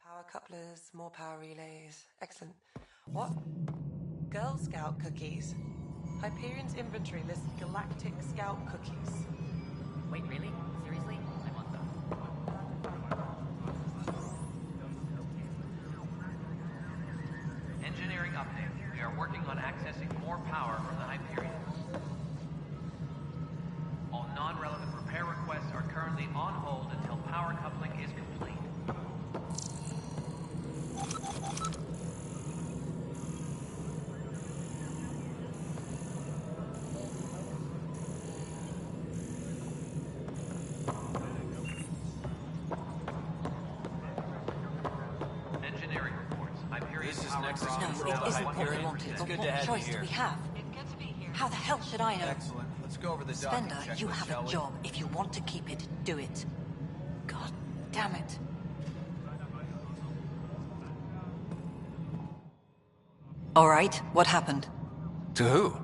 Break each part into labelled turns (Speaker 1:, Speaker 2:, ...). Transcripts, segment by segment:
Speaker 1: Power couplers, more power relays. Excellent. What? Girl Scout cookies. Hyperion's inventory lists Galactic Scout cookies.
Speaker 2: Wait, really? Seriously? I want them.
Speaker 3: Engineering update. We are working on accessing more power from the Hyperion. All non-relevant repair requests are currently on hold until power coupling is complete. Engineering reports. Hyperion power draw.
Speaker 4: No, it isn't what we wanted, but what choice do we have? How the hell should I know?
Speaker 5: Excellent. Let's go over the docking
Speaker 4: Spender,
Speaker 5: checklist,
Speaker 4: you have
Speaker 5: shall
Speaker 4: a
Speaker 5: we?
Speaker 4: job. If you want to keep it, do it. God damn it. All right, what happened?
Speaker 5: To who?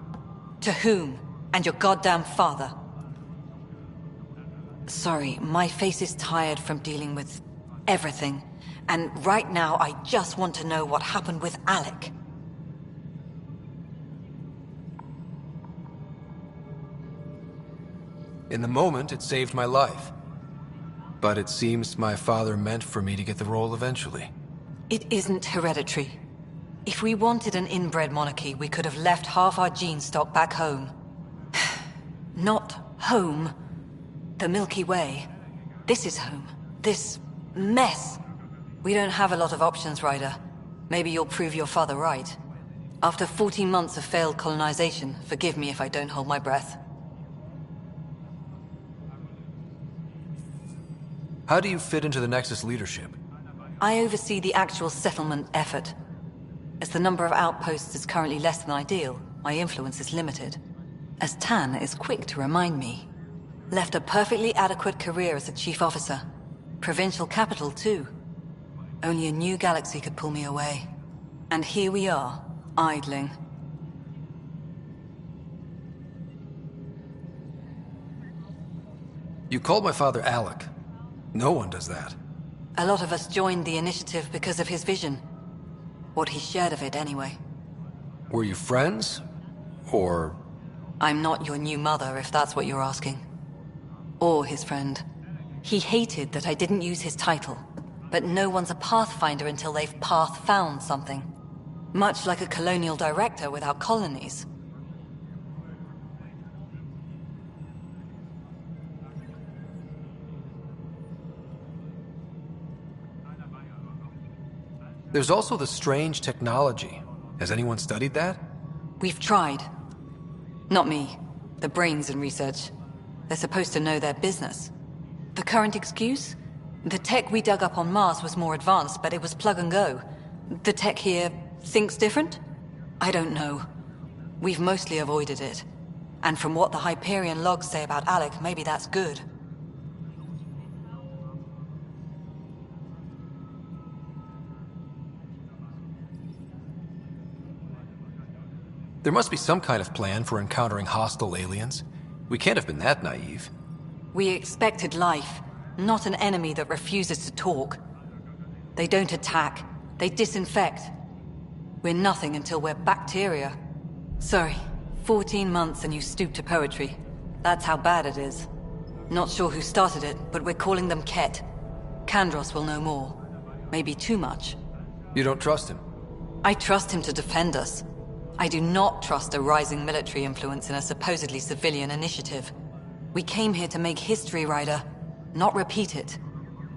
Speaker 4: To whom? And your goddamn father. Sorry, my face is tired from dealing with everything. And right now, I just want to know what happened with Alec.
Speaker 5: In the moment, it saved my life. But it seems my father meant for me to get the role eventually.
Speaker 4: It isn't hereditary. If we wanted an inbred monarchy, we could have left half our gene stock back home. Not home. The Milky Way. This is home. This mess. We don't have a lot of options, Ryder. Maybe you'll prove your father right. After 14 months of failed colonization, forgive me if I don't hold my breath.
Speaker 5: How do you fit into the Nexus leadership?
Speaker 4: I oversee the actual settlement effort. As the number of outposts is currently less than ideal, my influence is limited. As Tan is quick to remind me. Left a perfectly adequate career as a chief officer. Provincial capital, too. Only a new galaxy could pull me away. And here we are, idling.
Speaker 5: You called my father Alec. No one does that.
Speaker 4: A lot of us joined the initiative because of his vision. What he shared of it, anyway.
Speaker 5: Were you friends? Or...
Speaker 4: I'm not your new mother, if that's what you're asking. Or his friend. He hated that I didn't use his title. But no one's a pathfinder until they've path-found something. Much like a colonial director without colonies.
Speaker 5: There's also the strange technology. Has anyone studied that?
Speaker 4: We've tried. Not me. The brains in research. They're supposed to know their business. The current excuse? The tech we dug up on Mars was more advanced, but it was plug and go. The tech here thinks different? I don't know. We've mostly avoided it. And from what the Hyperion logs say about Alec, maybe that's good.
Speaker 5: There must be some kind of plan for encountering hostile aliens. We can't have been that naive.
Speaker 4: We expected life, not an enemy that refuses to talk. They don't attack, they disinfect. We're nothing until we're bacteria. Sorry, 14 months and you stoop to poetry. That's how bad it is. Not sure who started it, but we're calling them Ket. Kandros will know more. Maybe too much.
Speaker 5: You don't trust him?
Speaker 4: I trust him to defend us. I do not trust a rising military influence in a supposedly civilian initiative. We came here to make history, Ryder, not repeat it.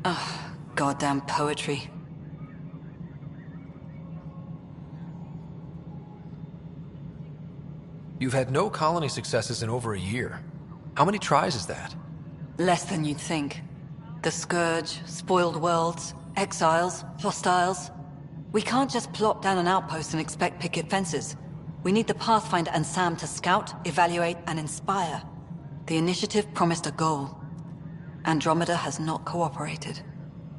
Speaker 4: Ugh, goddamn poetry.
Speaker 5: You've had no colony successes in over a year. How many tries is that?
Speaker 4: Less than you'd think. The Scourge, spoiled worlds, exiles, hostiles. We can't just plop down an outpost and expect picket fences. We need the Pathfinder and Sam to scout, evaluate, and inspire. The initiative promised a goal. Andromeda has not cooperated.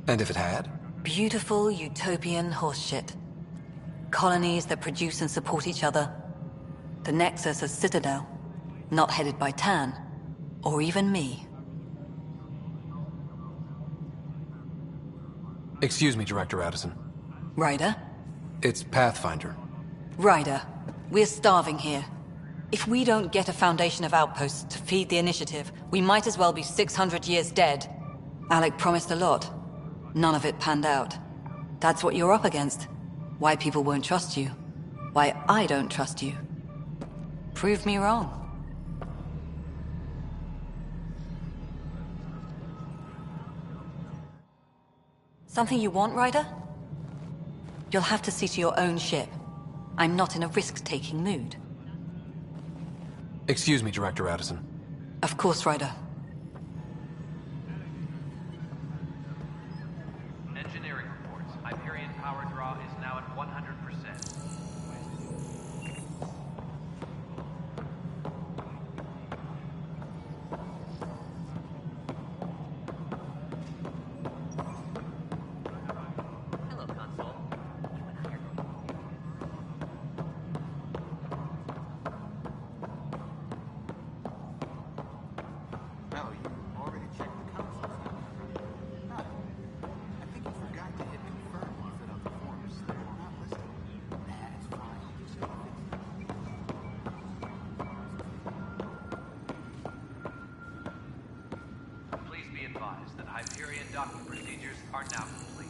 Speaker 5: And if it had?
Speaker 4: Beautiful utopian horseshit. Colonies that produce and support each other. The Nexus a citadel, not headed by Tan, or even me.
Speaker 5: Excuse me, Director Addison.
Speaker 4: Ryder?
Speaker 5: It's Pathfinder.
Speaker 4: Ryder, we're starving here. If we don't get a foundation of outposts to feed the initiative, we might as well be 600 years dead. Alec promised a lot. None of it panned out. That's what you're up against. Why people won't trust you. Why I don't trust you. Prove me wrong. Something you want, Ryder? You'll have to see to your own ship. I'm not in a risk-taking mood.
Speaker 5: Excuse me, Director Addison.
Speaker 4: Of course, Ryder.
Speaker 3: Engineering reports. Hyperion power draw is now at 100%.
Speaker 2: Hello, console.
Speaker 6: Oh, you already checked the console. Huh. I think you forgot to hit confirm when you filled out the forms. They were not listed. That's fine. You said you fixed it.
Speaker 3: Please be advised that Hyperion docking procedures are now complete.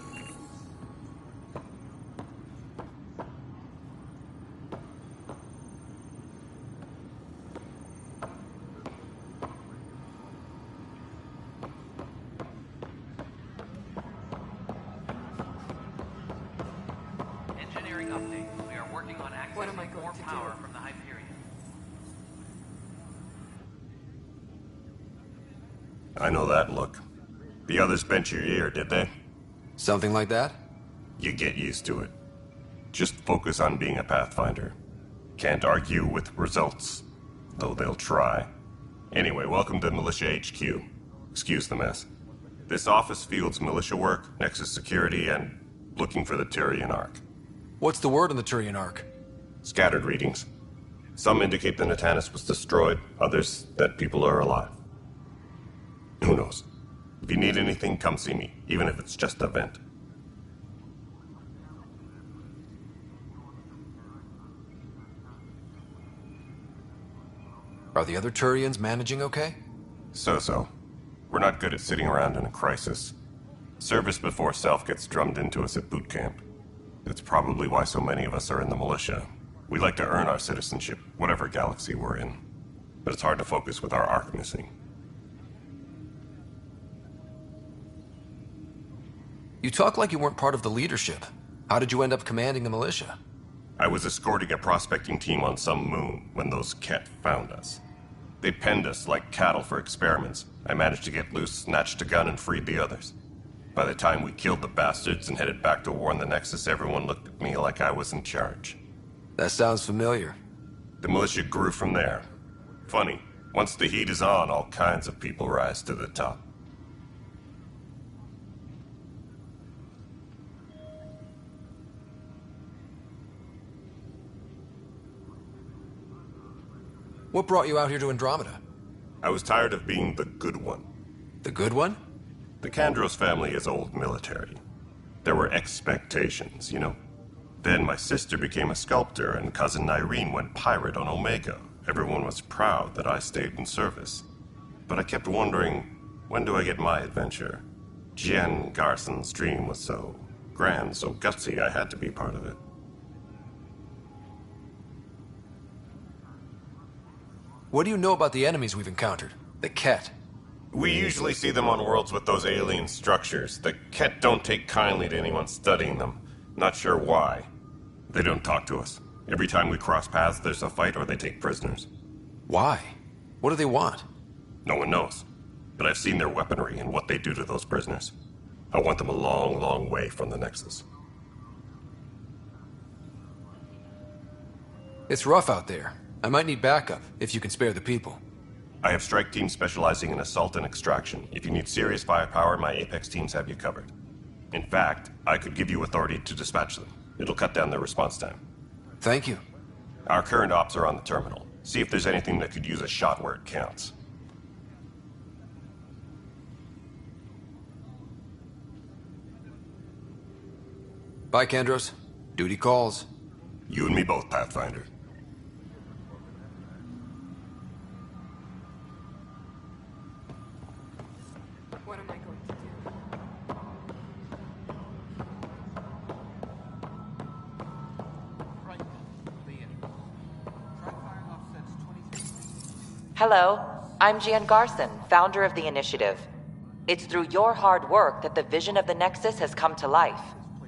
Speaker 3: Engineering update. We are working on
Speaker 1: What am I
Speaker 3: accessing
Speaker 1: going
Speaker 3: more
Speaker 1: to do?
Speaker 3: power from the Hyperion.
Speaker 7: I know that look. The others bent your ear, did they?
Speaker 5: Something like that?
Speaker 7: You get used to it. Just focus on being a Pathfinder. Can't argue with results, though they'll try. Anyway, welcome to Militia HQ. Excuse the mess. This office fields militia work, Nexus security, and looking for the Turian Ark.
Speaker 5: What's the word on the Turian Ark?
Speaker 7: Scattered readings. Some indicate the Natanus was destroyed, others that people are alive. Who knows? If you need anything, come see me, even if it's just a vent.
Speaker 5: Are the other Turians managing okay?
Speaker 7: So-so. We're not good at sitting around in a crisis. Service before self gets drummed into us at boot camp. That's probably why so many of us are in the militia. We like to earn our citizenship, whatever galaxy we're in. But it's hard to focus with our arc missing.
Speaker 5: You talk like you weren't part of the leadership. How did you end up commanding the militia?
Speaker 7: I was escorting a prospecting team on some moon when those Ket found us. They penned us like cattle for experiments. I managed to get loose, snatched a gun, and freed the others. By the time we killed the bastards and headed back to war in the Nexus, everyone looked at me like I was in charge.
Speaker 5: That sounds familiar.
Speaker 7: The militia grew from there. Funny, once the heat is on, all kinds of people rise to the top.
Speaker 5: What brought you out here to Andromeda?
Speaker 7: I was tired of being the good one.
Speaker 5: The good one?
Speaker 7: The Kandros family is old military. There were expectations, you know. Then my sister became a sculptor and cousin Irene went pirate on Omega. Everyone was proud that I stayed in service. But I kept wondering, when do I get my adventure? Jen Garson's dream was so grand, so gutsy I had to be part of it.
Speaker 5: What do you know about the enemies we've encountered? The Ket.
Speaker 7: We usually see them on worlds with those alien structures. The Ket don't take kindly to anyone studying them. Not sure why. They don't talk to us. Every time we cross paths, there's a fight or they take prisoners.
Speaker 5: Why? What do they want?
Speaker 7: No one knows. But I've seen their weaponry and what they do to those prisoners. I want them a long, long way from the Nexus.
Speaker 5: It's rough out there. I might need backup, if you can spare the people.
Speaker 7: I have strike teams specializing in assault and extraction. If you need serious firepower, my Apex teams have you covered. In fact, I could give you authority to dispatch them. It'll cut down their response time.
Speaker 5: Thank you.
Speaker 7: Our current ops are on the terminal. See if there's anything that could use a shot where it counts.
Speaker 5: Bye, Kendros. Duty calls.
Speaker 7: You and me both, Pathfinder.
Speaker 8: What am I going to do?
Speaker 6: Right. Try firing off sets 23.
Speaker 9: Hello, I'm Gian Garson, founder of the initiative. It's through your hard work that the vision of the Nexus has come to life.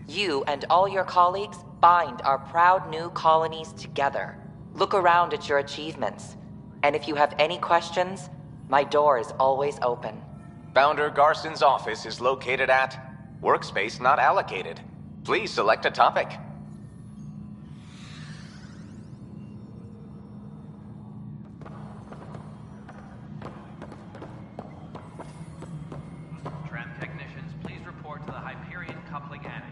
Speaker 9: You and all your colleagues bind our proud new colonies together. Look around at your achievements. And if you have any questions, my door is always open.
Speaker 10: Founder Garson's office is located at Workspace Not Allocated. Please select a topic.
Speaker 3: Tram technicians, please report to the Hyperion Coupling Annex.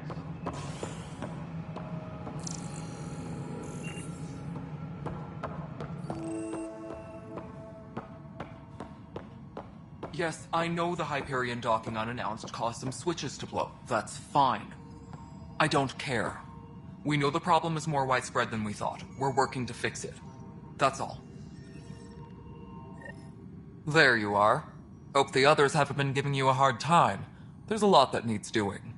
Speaker 8: Yes, I know the Hyperion docking unannounced caused some switches to blow. That's fine. I don't care. We know the problem is more widespread than we thought. We're working to fix it. That's all. There you are. Hope the others haven't been giving you a hard time. There's a lot that needs doing.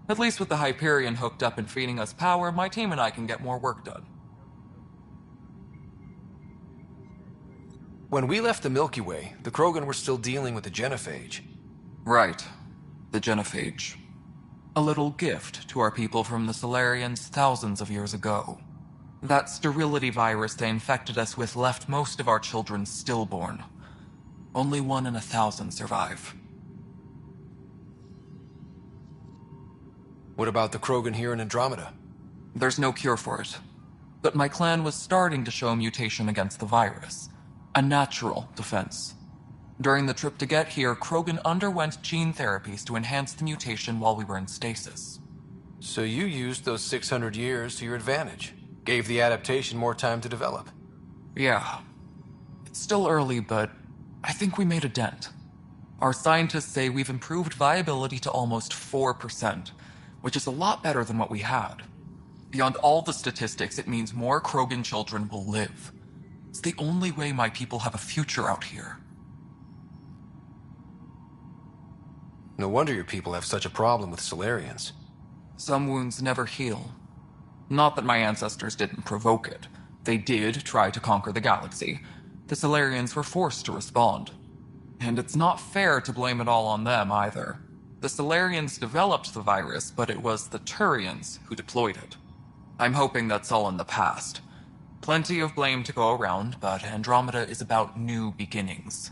Speaker 8: At least with the Hyperion hooked up and feeding us power, my team and I can get more work done.
Speaker 5: When we left the Milky Way, the Krogan were still dealing with the genophage.
Speaker 8: Right. The genophage. A little gift to our people from the Solarians thousands of years ago. That sterility virus they infected us with left most of our children stillborn. Only 1 in 1,000 survive.
Speaker 5: What about the Krogan here in Andromeda?
Speaker 8: There's no cure for it. But my clan was starting to show a mutation against the virus. A natural defense. During the trip to get here, Krogan underwent gene therapies to enhance the mutation while we were in stasis.
Speaker 5: So you used those 600 years to your advantage. Gave the adaptation more time to develop.
Speaker 8: Yeah. It's still early, but I think we made a dent. Our scientists say we've improved viability to almost 4%, which is a lot better than what we had. Beyond all the statistics, it means more Krogan children will live. It's the only way my people have a future out here.
Speaker 5: No wonder your people have such a problem with Solarians.
Speaker 8: Some wounds never heal. Not that my ancestors didn't provoke it. They did try to conquer the galaxy. The Solarians were forced to respond. And it's not fair to blame it all on them either. The Solarians developed the virus, but it was the Turians who deployed it. I'm hoping that's all in the past. Plenty of blame to go around, but Andromeda is about new beginnings.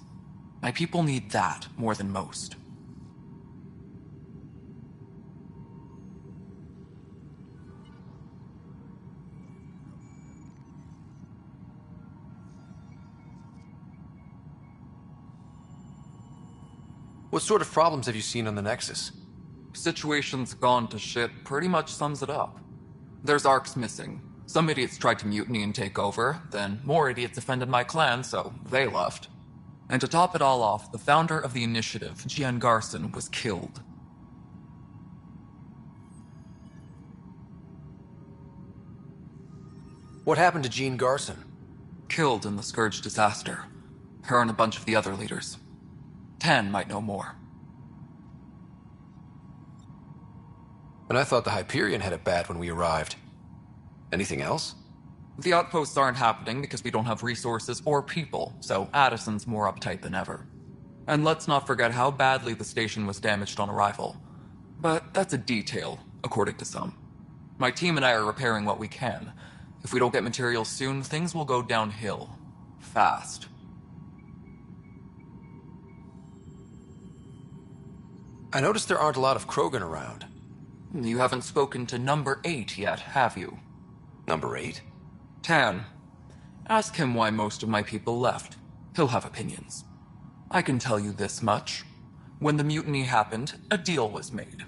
Speaker 8: My people need that more than most.
Speaker 5: What sort of problems have you seen on the Nexus?
Speaker 8: Situation's gone to shit pretty much sums it up. There's arcs missing. Some idiots tried to mutiny and take over, then more idiots offended my clan, so they left. And to top it all off, the founder of the initiative, Gian Garson, was killed.
Speaker 5: What happened to Jean Garson?
Speaker 8: Killed in the Scourge disaster. Her and a bunch of the other leaders. Tan might know more.
Speaker 5: And I thought the Hyperion had it bad when we arrived. Anything else?
Speaker 8: The outposts aren't happening because we don't have resources or people, so Addison's more uptight than ever. And let's not forget how badly the station was damaged on arrival. But that's a detail, according to some. My team and I are repairing what we can. If we don't get materials soon, things will go downhill. Fast.
Speaker 5: I noticed there aren't a lot of Krogan around.
Speaker 8: You haven't spoken to number 8 yet, have you?
Speaker 5: Number 8?
Speaker 8: Tan. Ask him why most of my people left. He'll have opinions. I can tell you this much. When the mutiny happened, a deal was made.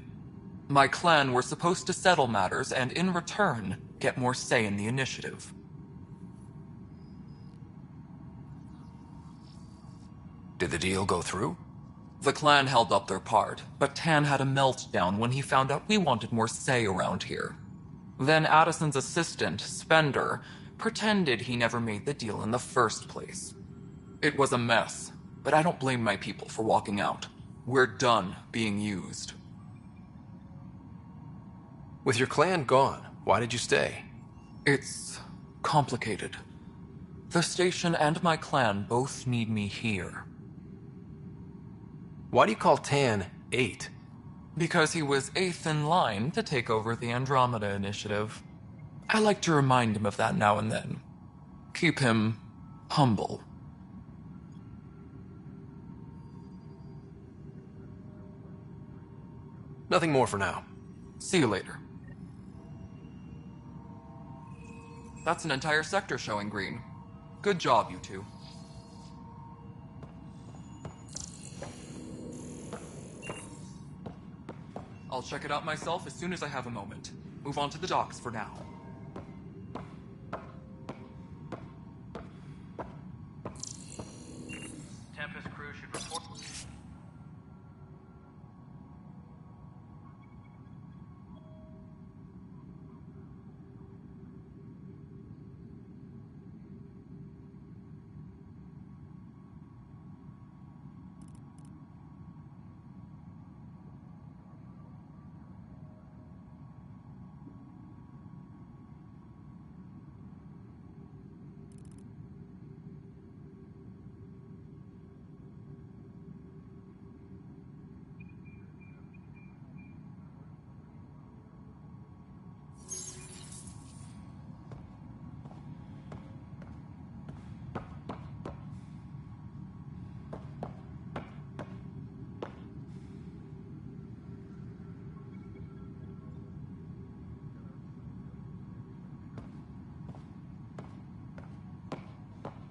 Speaker 8: My clan were supposed to settle matters and, in return, get more say in the initiative.
Speaker 5: Did the deal go through?
Speaker 8: The clan held up their part, but Tan had a meltdown when he found out we wanted more say around here. Then Addison's assistant, Spender, pretended he never made the deal in the first place. It was a mess, but I don't blame my people for walking out. We're done being used.
Speaker 5: With your clan gone, why did you stay?
Speaker 8: It's complicated. The station and my clan both need me here.
Speaker 5: Why do you call Tan 8?
Speaker 8: Because he was 8th in line to take over the Andromeda initiative. I like to remind him of that now and then. Keep him humble.
Speaker 5: Nothing more for now.
Speaker 8: See you later. That's an entire sector showing green. Good job, you two. I'll check it out myself as soon as I have a moment. Move on to the docks for now.
Speaker 3: Tempest crew should report.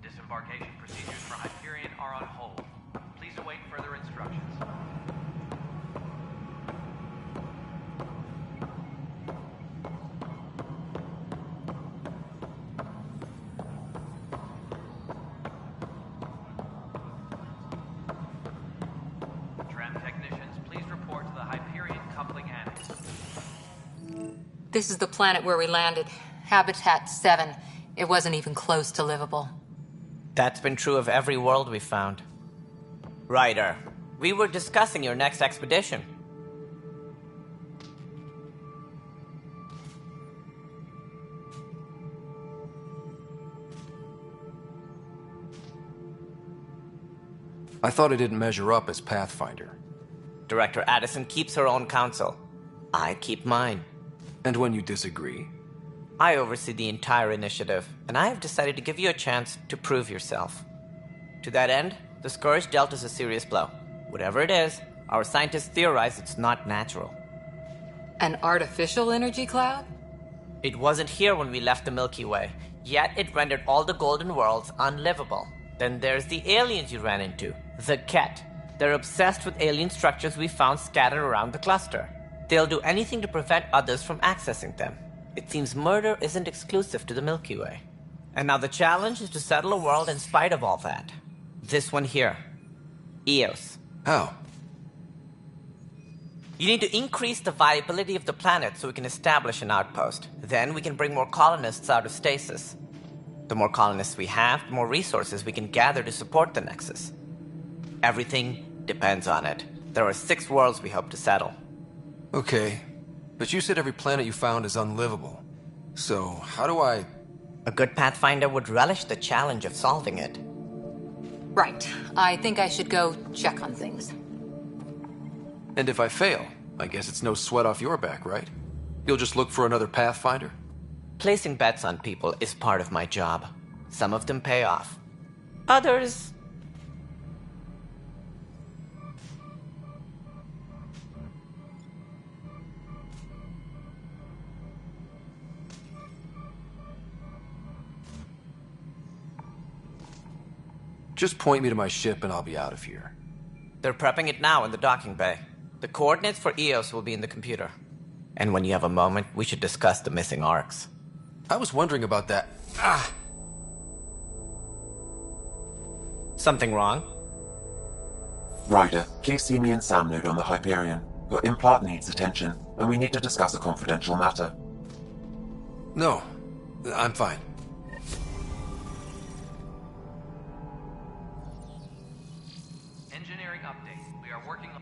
Speaker 3: Disembarkation procedures for Hyperion are on hold. Please await further instructions. Tram technicians, please report to the Hyperion coupling annex.
Speaker 11: This is the planet where we landed. Habitat 7. It wasn't even close to livable.
Speaker 12: That's been true of every world we found. Ryder, we were discussing your next expedition.
Speaker 5: I thought I didn't measure up as Pathfinder.
Speaker 12: Director Addison keeps her own counsel. I keep mine.
Speaker 5: And when you disagree?
Speaker 12: I oversee the entire initiative, and I have decided to give you a chance to prove yourself. To that end, the Scourge dealt us a serious blow. Whatever it is, our scientists theorize it's not natural.
Speaker 11: An artificial energy cloud?
Speaker 12: It wasn't here when we left the Milky Way, yet it rendered all the golden worlds unlivable. Then there's the aliens you ran into, the Ket. They're obsessed with alien structures we found scattered around the cluster. They'll do anything to prevent others from accessing them. It seems murder isn't exclusive to the Milky Way. And now the challenge is to settle a world in spite of all that. This one here. Eos.
Speaker 5: How?
Speaker 12: You need to increase the viability of the planet so we can establish an outpost. Then we can bring more colonists out of stasis. The more colonists we have, the more resources we can gather to support the Nexus. Everything depends on it. There are 6 worlds we hope to settle.
Speaker 5: Okay. But you said every planet you found is unlivable. So, how do I...
Speaker 12: A good Pathfinder would relish the challenge of solving it.
Speaker 11: Right. I think I should go check on things.
Speaker 5: And if I fail, I guess it's no sweat off your back, right? You'll just look for another Pathfinder?
Speaker 12: Placing bets on people is part of my job. Some of them pay off. Others...
Speaker 5: Just point me to my ship and I'll be out of here.
Speaker 12: They're prepping it now in the docking bay. The coordinates for EOS will be in the computer. And when you have a moment, we should discuss the missing arcs.
Speaker 5: I was wondering about that.
Speaker 12: Something wrong?
Speaker 13: Ryder, please see me and Sam Node on the Hyperion. Your implant needs attention, and we need to discuss a confidential matter.
Speaker 5: No, I'm fine.
Speaker 3: Engineering update. We are working on...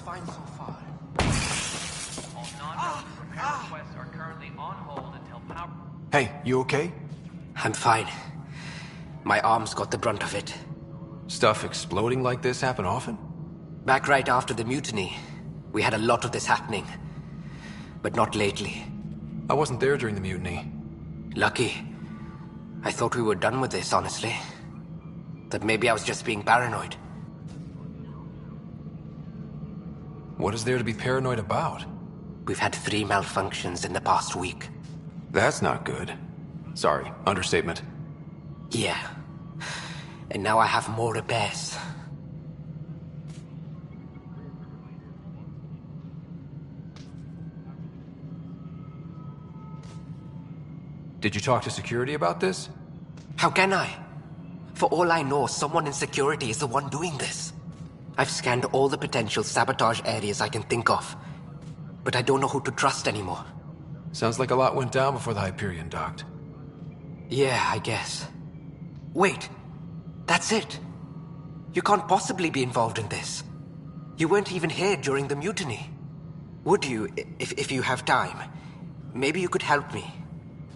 Speaker 6: Fine so far.
Speaker 3: All non-relevant repair requests are currently on hold until power...
Speaker 5: Hey, you okay?
Speaker 14: I'm fine. My arms got the brunt of it.
Speaker 5: Stuff exploding like this happen often?
Speaker 14: Back right after the mutiny, we had a lot of this happening. But not lately.
Speaker 5: I wasn't there during the mutiny.
Speaker 14: Lucky. I thought we were done with this, honestly. That maybe I was just being paranoid.
Speaker 5: What is there to be paranoid about?
Speaker 14: We've had 3 malfunctions in the past week.
Speaker 5: That's not good. Sorry, understatement.
Speaker 14: Yeah. And now I have more repairs.
Speaker 5: Did you talk to security about this?
Speaker 14: How can I? For all I know, someone in security is the one doing this. I've scanned all the potential sabotage areas I can think of, but I don't know who to trust anymore.
Speaker 5: Sounds like a lot went down before the Hyperion docked.
Speaker 14: Yeah, I guess. Wait, that's it. You can't possibly be involved in this. You weren't even here during the mutiny. Would you, if you have time? Maybe you could help me.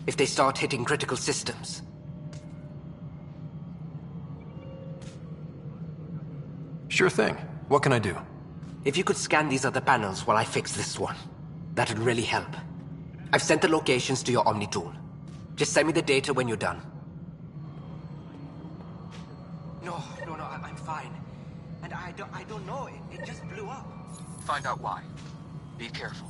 Speaker 14: if they start hitting critical systems.
Speaker 5: Sure thing. What can I do?
Speaker 14: If you could scan these other panels while I fix this one, that'd really help. I've sent the locations to your Omni tool. Just send me the data when you're done. No, I'm fine. And I don't know, it just blew up.
Speaker 8: Find out why. Be careful.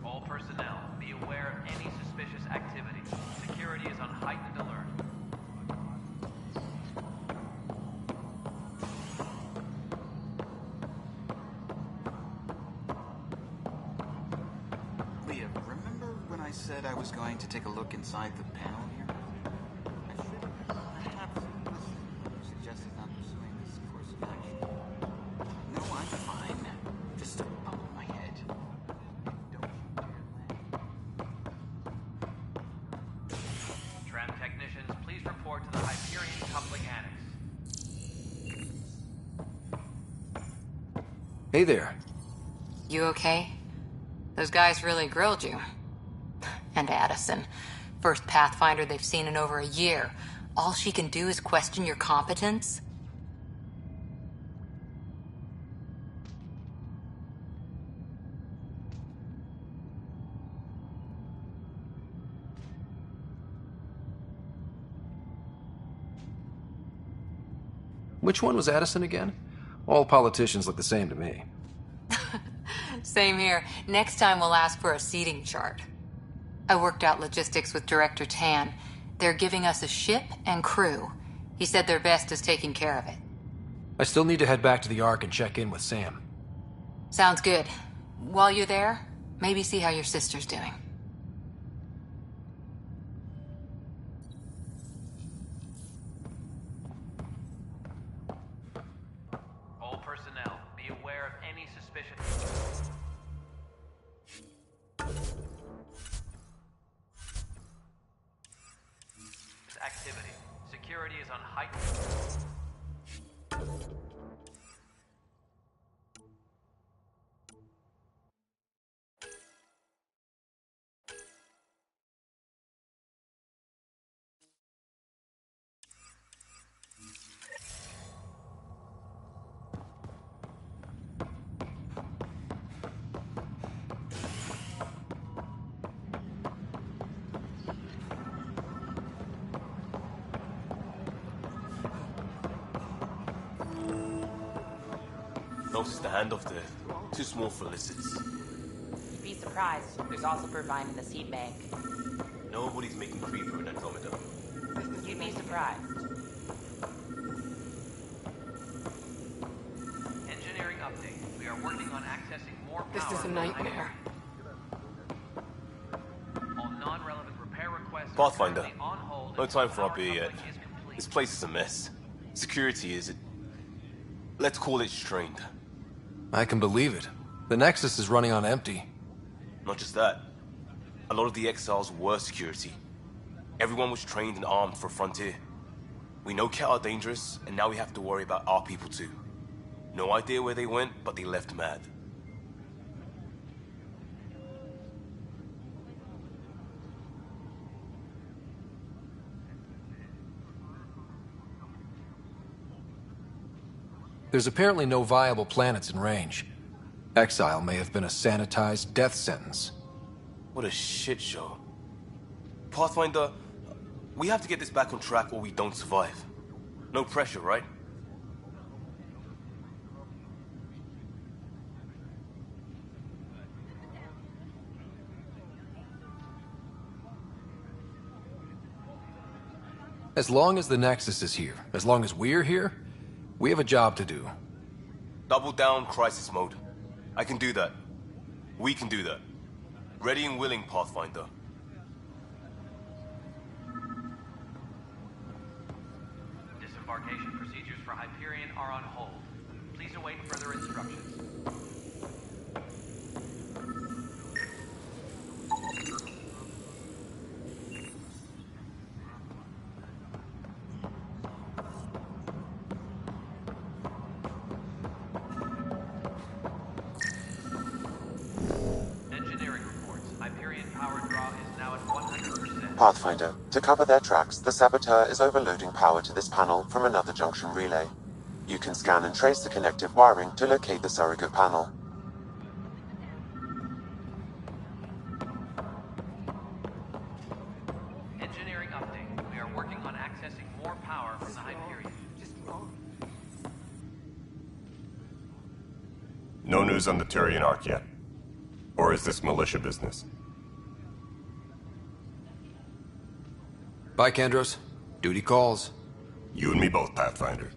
Speaker 3: All personnel, be aware of any suspicious activity. Security is on heightened alert.
Speaker 6: Leah, remember when I said I was going to take a look inside the panel here? I should perhaps listen. You suggested not pursuing this course of action. No, I'm fine. Just a bump in my head. Don't you dare land.
Speaker 3: Tram technicians, please report to the Hyperion Coupling Annex.
Speaker 5: Hey there.
Speaker 11: You okay? Those guys really grilled you. And Addison. First Pathfinder they've seen in over a year. All she can do is question your competence?
Speaker 5: Which one was Addison again? All politicians look the same to me.
Speaker 11: Same here. Next time we'll ask for a seating chart. I worked out logistics with Director Tan. They're giving us a ship and crew. He said their best is taking care of it.
Speaker 5: I still need to head back to the Ark and check in with Sam.
Speaker 11: Sounds good. While you're there, maybe see how your sister's doing.
Speaker 3: All personnel, be aware of any suspicious activity. Security is on heightened.
Speaker 15: Notice the handoff there. Too small for lizards.
Speaker 9: You'd be surprised. There's also purvine in the seed bank.
Speaker 15: Nobody's making creeper in Andromeda.
Speaker 9: You'd be surprised.
Speaker 3: Engineering update. We are working on accessing more power.
Speaker 11: This is a nightmare.
Speaker 3: All non-relevant repair requests
Speaker 15: Pathfinder,
Speaker 3: are currently on hold
Speaker 15: no
Speaker 3: until
Speaker 15: time for our
Speaker 3: power
Speaker 15: beer yet.
Speaker 3: coupling is complete.
Speaker 15: This place is a mess. Security is... let's call it strained.
Speaker 5: I can believe it. The Nexus is running on empty.
Speaker 15: Not just that. A lot of the exiles were security. Everyone was trained and armed for Frontier. We know Ket are dangerous, and now we have to worry about our people too. No idea where they went, but they left mad.
Speaker 5: There's apparently no viable planets in range. Exile may have been a sanitized death sentence.
Speaker 15: What a shit show. Pathfinder, we have to get this back on track or we don't survive. No pressure, right?
Speaker 5: As long as the Nexus is here, as long as we're here, we have a job to do.
Speaker 15: Double down crisis mode. I can do that. We can do that. Ready and willing, Pathfinder.
Speaker 3: Disembarkation procedures for Hyperion are on hold. Please await further instructions. Engineering reports. Hyperion power draw is now at 100%.
Speaker 13: Pathfinder, to cover their tracks, the saboteur is overloading power to this panel from another junction relay. You can scan and trace the connective wiring to locate the surrogate panel.
Speaker 3: Engineering update. We are working on accessing more power from the Hyperion.
Speaker 7: No news on the Turian Arc yet. Or is this militia business?
Speaker 5: Bye, Kandros. Duty calls.
Speaker 7: You and me both, Pathfinder.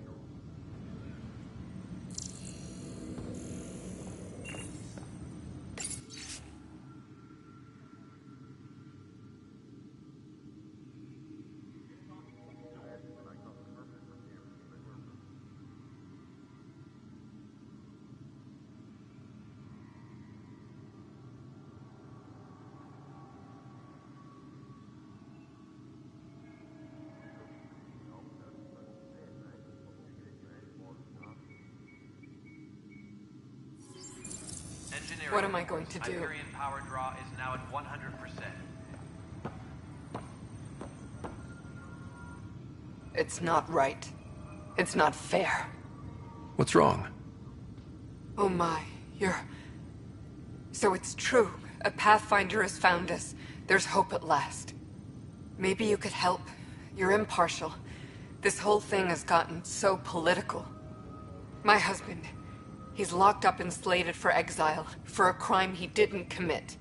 Speaker 11: What am I going to do?
Speaker 3: Hyperion power draw is now at 100%.
Speaker 11: It's not right. It's not fair.
Speaker 5: What's wrong?
Speaker 11: Oh my, So it's true. A Pathfinder has found us. There's hope at last. Maybe you could help. You're impartial. This whole thing has gotten so political. My husband, he's locked up and slated for exile for a crime he didn't commit.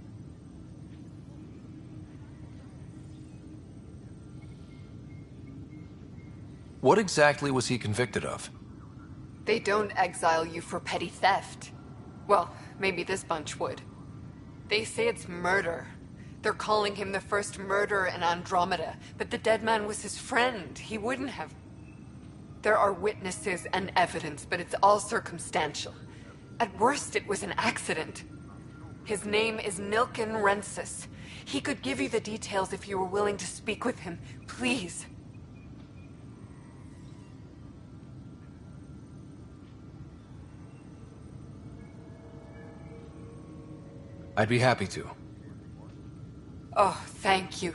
Speaker 5: What exactly was he convicted of?
Speaker 11: They don't exile you for petty theft. Well, maybe this bunch would. They say it's murder. They're calling him the first murderer in Andromeda, but the dead man was his friend. He wouldn't have... There are witnesses and evidence, but it's all circumstantial. At worst, it was an accident. His name is Nilken Rensis. He could give you the details if you were willing to speak with him. Please.
Speaker 5: I'd be happy to.
Speaker 11: Oh, thank you.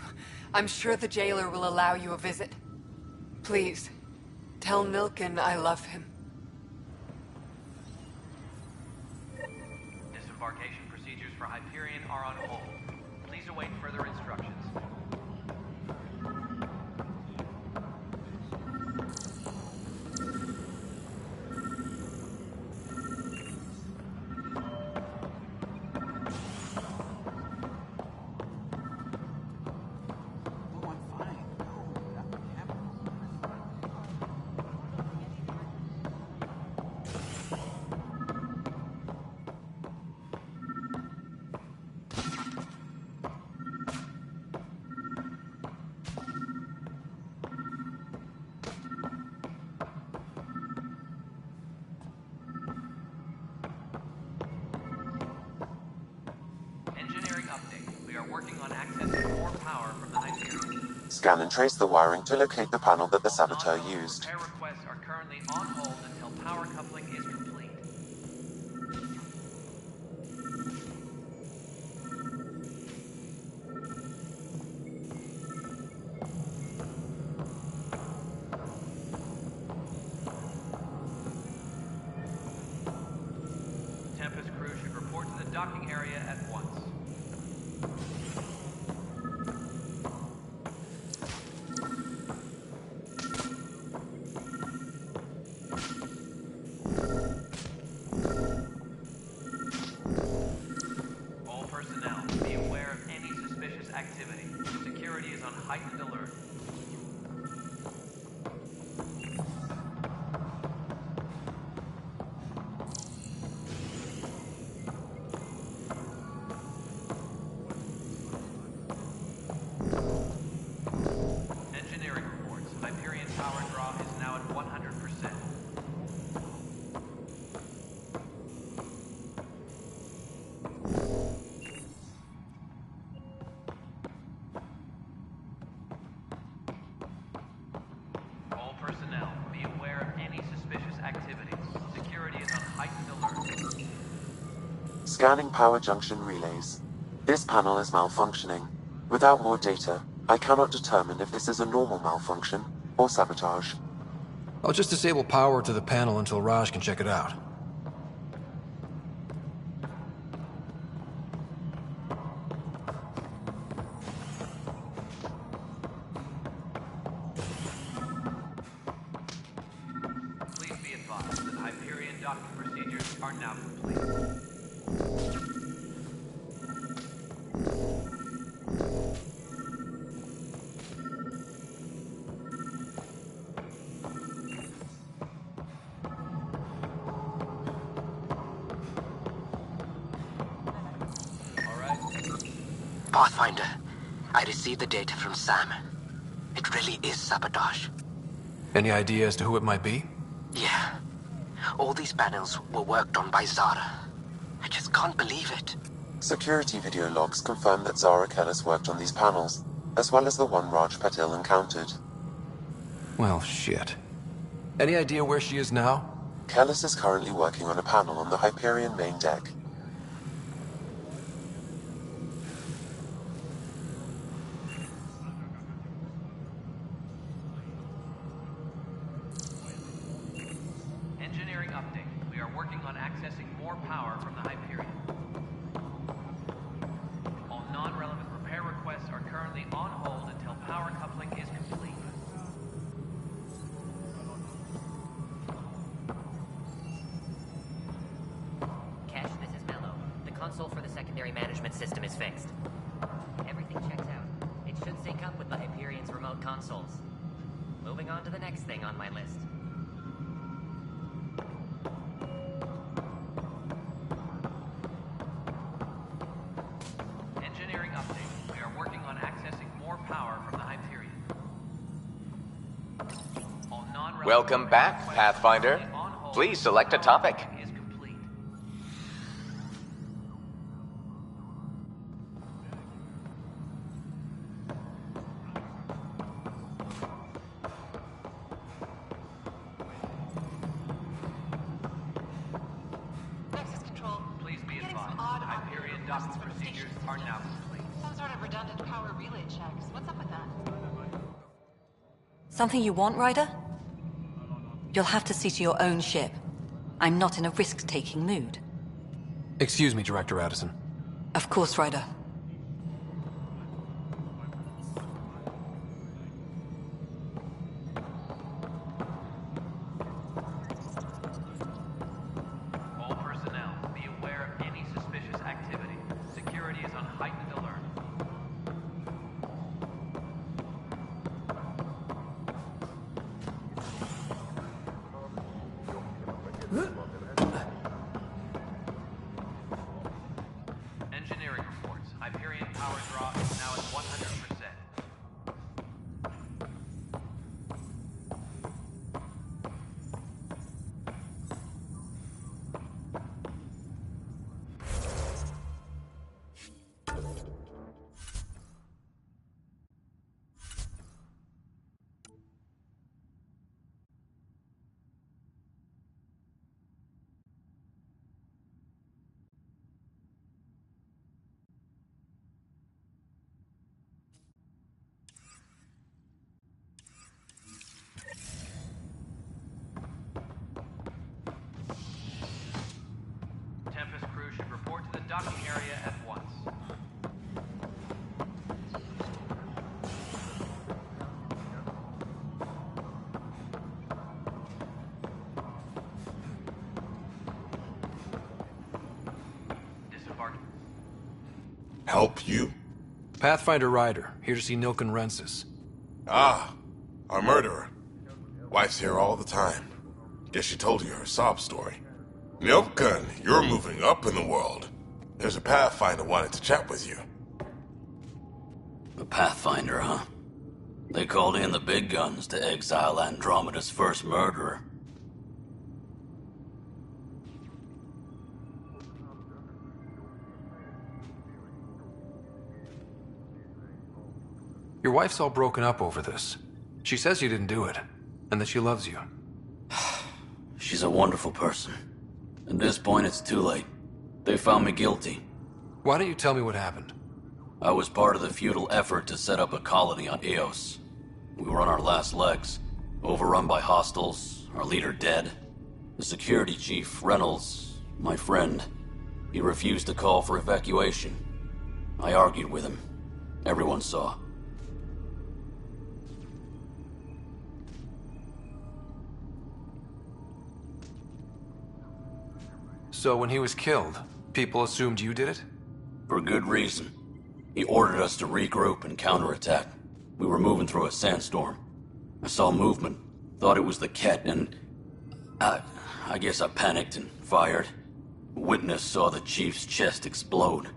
Speaker 11: I'm sure the jailer will allow you a visit. Please, tell Nilken I love him.
Speaker 3: Disembarkation procedures for Hyperion are on hold. Please await further instructions.
Speaker 13: Scan and trace the wiring to locate the panel that the saboteur used.
Speaker 3: Repair requests are currently on hold until power coupling is complete. Tempest crew should report to the docking area at once. Activity. Security is on heightened alert.
Speaker 13: Scanning power junction relays. This panel is malfunctioning. Without more data, I cannot determine if this is a normal malfunction or sabotage.
Speaker 5: I'll just disable power to the panel until Raj can check it out.
Speaker 3: Please be advised that Hyperion docking procedures are now complete.
Speaker 14: Pathfinder, I received the data from Sam. It really is sabotage.
Speaker 5: Any idea as to who it might be?
Speaker 14: Yeah. All these panels were worked on by Zara. I just can't believe it.
Speaker 13: Security video logs confirm that Zara Kellis worked on these panels, as well as the one Raj Patil encountered.
Speaker 5: Well, shit. Any idea where she is now?
Speaker 13: Kellis is currently working on a panel on the Hyperion main deck.
Speaker 3: Engineering update. We are working on accessing more power from the Hyperion. All non-relevant repair requests are currently on hold until power coupling is complete.
Speaker 2: Cash, this is Mello. The console for the secondary management system is fixed. Everything checks out. It should sync up with the Hyperion's remote consoles. Moving on to the next thing on my list.
Speaker 3: Engineering update. We are working on accessing more power from the Hyperion. All non-relevant
Speaker 10: Welcome back, Pathfinder. Please select a topic.
Speaker 3: is complete.
Speaker 16: Nexus Control.
Speaker 3: Please be
Speaker 16: Getting
Speaker 3: advised.
Speaker 16: some odd
Speaker 3: Hyperion
Speaker 16: operator
Speaker 3: docking
Speaker 16: requests from the
Speaker 3: procedures
Speaker 16: station
Speaker 3: are now
Speaker 16: systems.
Speaker 3: complete.
Speaker 16: Some sort of redundant power relay checks. What's up with that?
Speaker 4: Something you want, Ryder? You'll have to see to your own ship. I'm not in a risk-taking mood.
Speaker 5: Excuse me, Director Addison.
Speaker 4: Of course, Ryder.
Speaker 3: All personnel, be aware of any suspicious activity. Security is on heightened alert. Engineering reports. Hyperion power draw is now at 100%. Tempest crew should report to the docking area at once. Disembark.
Speaker 7: Help you?
Speaker 5: Pathfinder Ryder, here to see Nilken Rensis.
Speaker 7: Ah, our murderer. Wife's here all the time. Guess she told you her sob story. Nilken, you're moving up in the world. There's a Pathfinder wanted to chat with you.
Speaker 17: A Pathfinder, huh? They called in the big guns to exile Andromeda's first murderer.
Speaker 5: Your wife's all broken up over this. She says you didn't do it, and that she loves you.
Speaker 17: She's a wonderful person. At this point, it's too late. They found me guilty.
Speaker 5: Why don't you tell me what happened?
Speaker 17: I was part of the futile effort to set up a colony on Eos. We were on our last legs, overrun by hostiles, our leader dead. The security chief, Reynolds, my friend, he refused to call for evacuation. I argued with him. Everyone saw.
Speaker 5: So when he was killed, people assumed you did it?
Speaker 17: For good reason. He ordered us to regroup and counterattack. We were moving through a sandstorm. I saw movement, thought it was the Ket, and I guess I panicked and fired. A witness saw the chief's chest explode.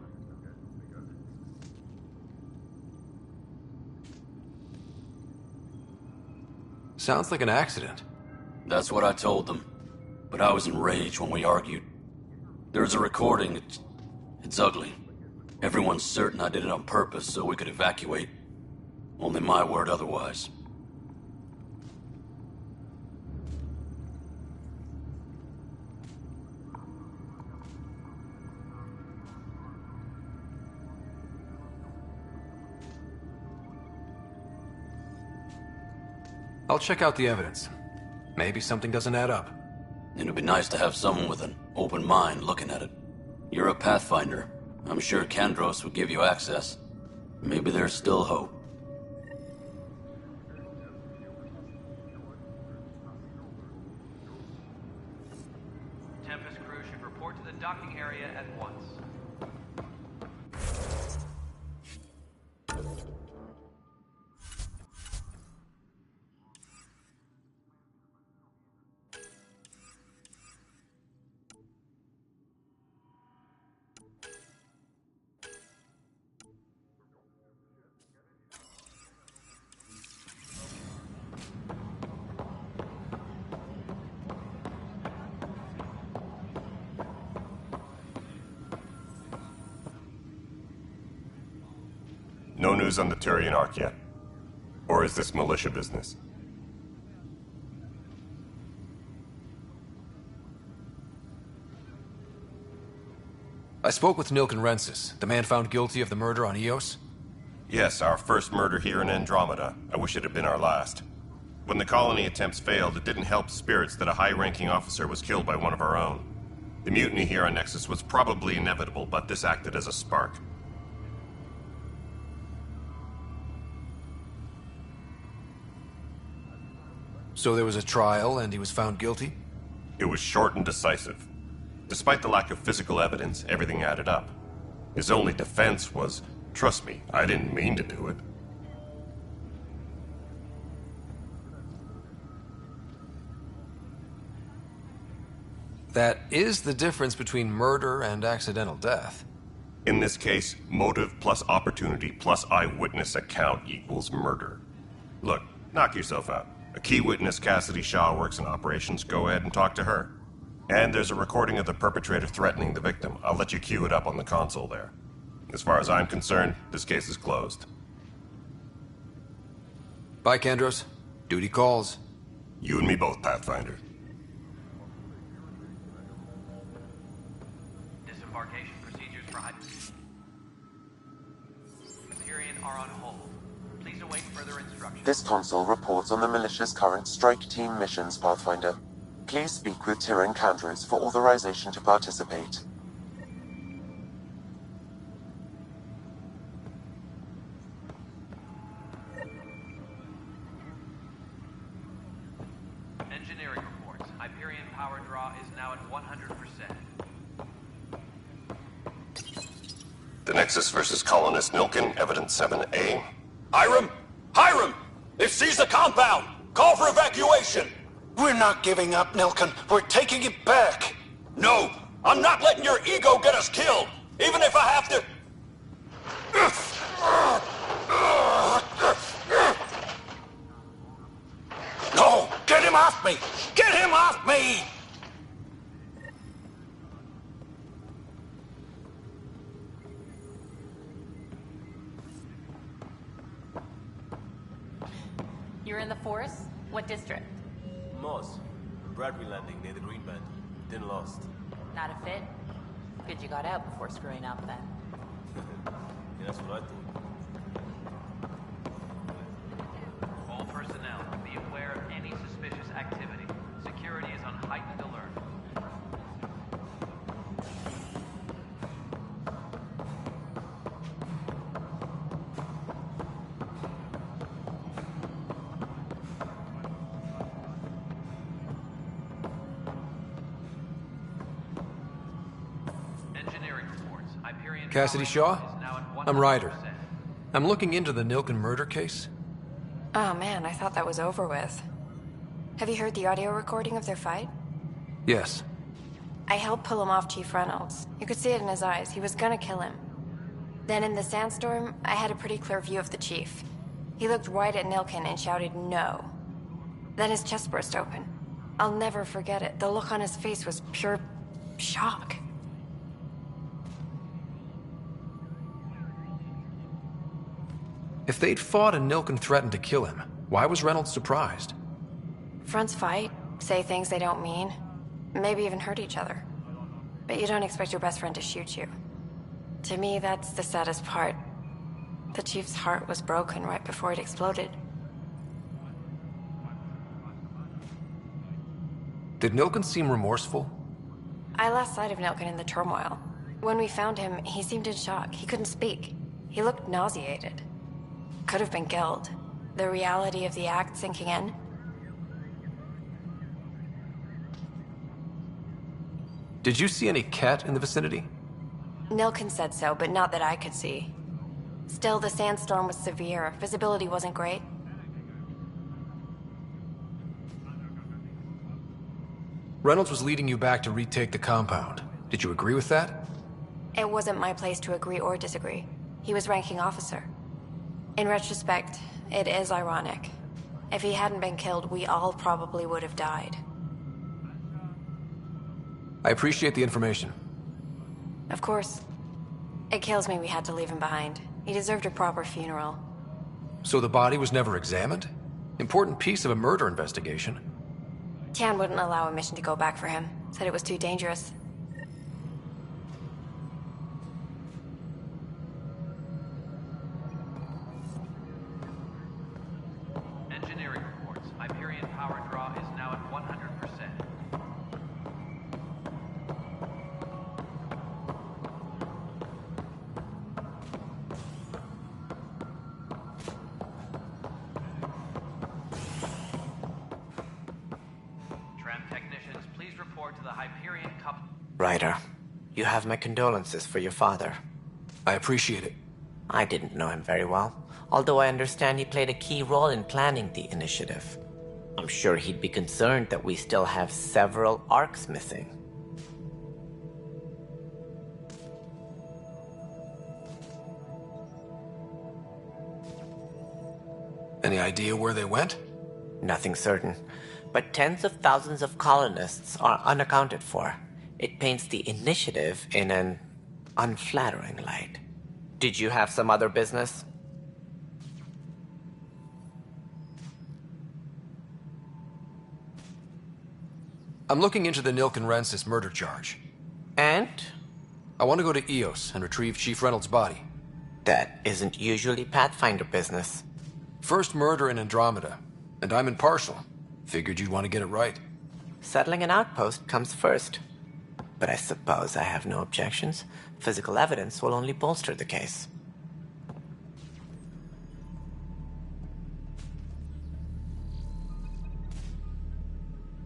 Speaker 5: Sounds like an accident.
Speaker 17: That's what I told them. But I was enraged when we argued. There's a recording. It's ugly. Everyone's certain I did it on purpose so we could evacuate. Only my word otherwise.
Speaker 5: I'll check out the evidence. Maybe something doesn't add up.
Speaker 17: It'd be nice to have someone with an open mind looking at it. You're a Pathfinder. I'm sure Kandros would give you access. Maybe there's still hope.
Speaker 3: Tempest crew should report to the docking area at once.
Speaker 7: No news on the Turian Ark yet? Or is this militia business?
Speaker 5: I spoke with Nilken Rensis, the man found guilty of the murder on Eos.
Speaker 7: Yes, our first murder here in Andromeda. I wish it had been our last. When the colony attempts failed, it didn't help spirits that a high-ranking officer was killed by one of our own. The mutiny here on Nexus was probably inevitable, but this acted as a spark.
Speaker 5: So there was a trial and he was found guilty?
Speaker 7: It was short and decisive. Despite the lack of physical evidence, everything added up. His only defense was, trust me, I didn't mean to do it.
Speaker 5: That is the difference between murder and accidental death.
Speaker 7: In this case, motive plus opportunity plus eyewitness account equals murder. Look, knock yourself out. A key witness, Cassidy Shaw, works in operations. Go ahead and talk to her. And there's a recording of the perpetrator threatening the victim. I'll let you cue it up on the console there. As far as I'm concerned, this case is closed.
Speaker 5: Bye, Kandros. Duty calls.
Speaker 7: You and me both, Pathfinder.
Speaker 3: Disembarkation procedures for Hyperion are on hold. Please await further instructions.
Speaker 13: This console reports on the militia's current strike team missions, Pathfinder. Please speak with Tyrion Kandros for authorization to participate.
Speaker 3: Engineering reports. Hyperion power draw is now at 100%.
Speaker 7: The Nexus versus Colonist Nilken, Evidence 7A.
Speaker 18: Hiram! Hiram! They've seized the compound! Call for evacuation!
Speaker 19: We're not giving up, Nilken. We're taking it back.
Speaker 18: No! I'm not letting your ego get us killed! Even if I have to...
Speaker 19: No! Get him off me! Get him off me!
Speaker 16: You're in the force? What district?
Speaker 15: Moss. Bradbury Landing near the Green Band. Then lost.
Speaker 16: Not a fit? Good you got out before screwing up then.
Speaker 15: Yeah, that's what I thought.
Speaker 3: All personnel, be aware of any suspicious activity. Security is on heightened alert. Engineering reports. Hyperion
Speaker 5: Cassidy
Speaker 3: power
Speaker 5: Shaw?
Speaker 3: is now at 100%.
Speaker 5: I'm Ryder. I'm looking into the Nilken murder case.
Speaker 20: Oh man, I thought that was over with. Have you heard the audio recording of their fight?
Speaker 5: Yes.
Speaker 20: I helped pull him off Chief Reynolds. You could see it in his eyes. He was gonna kill him. Then in the sandstorm, I had a pretty clear view of the Chief. He looked right at Nilken and shouted no. Then his chest burst open. I'll never forget it. The look on his face was pure shock.
Speaker 5: If they'd fought and Nilken threatened to kill him, why was Reynolds surprised?
Speaker 20: Fronts fight, say things they don't mean, maybe even hurt each other. But you don't expect your best friend to shoot you. To me, that's the saddest part. The Chief's heart was broken right before it exploded.
Speaker 5: Did Nilken seem remorseful?
Speaker 20: I lost sight of Nilken in the turmoil. When we found him, he seemed in shock. He couldn't speak. He looked nauseated. Could have been killed. The reality of the act sinking in.
Speaker 5: Did you see any cat in the vicinity?
Speaker 20: Nilken said so, but not that I could see. Still, the sandstorm was severe. Visibility wasn't great.
Speaker 5: Reynolds was leading you back to retake the compound. Did you agree with that?
Speaker 20: It wasn't my place to agree or disagree. He was ranking officer. In retrospect, it is ironic. If he hadn't been killed, we all probably would have died.
Speaker 5: I appreciate the information.
Speaker 20: Of course. It kills me we had to leave him behind. He deserved a proper funeral.
Speaker 5: So the body was never examined? Important piece of a murder investigation.
Speaker 20: Tian wouldn't allow a mission to go back for him. Said it was too dangerous.
Speaker 3: Engineering reports. Hyperion power draw is now at 100%. Tram technicians, please report to the Hyperion Cup.
Speaker 12: Ryder, you have my condolences for your father.
Speaker 5: I appreciate it.
Speaker 12: I didn't know him very well, although I understand he played a key role in planning the initiative. I'm sure he'd be concerned that we still have several arcs missing.
Speaker 5: Any idea where they went?
Speaker 12: Nothing certain, but tens of thousands of colonists are unaccounted for. It paints the initiative in an unflattering light. Did you have some other business?
Speaker 5: I'm looking into the Nilken Rensis murder charge.
Speaker 12: And?
Speaker 5: I want to go to Eos and retrieve Chief Reynolds' body.
Speaker 12: That isn't usually Pathfinder business.
Speaker 5: First murder in Andromeda, and I'm impartial. Figured you'd want to get it right.
Speaker 12: Settling an outpost comes first. But I suppose I have no objections. Physical evidence will only bolster the case.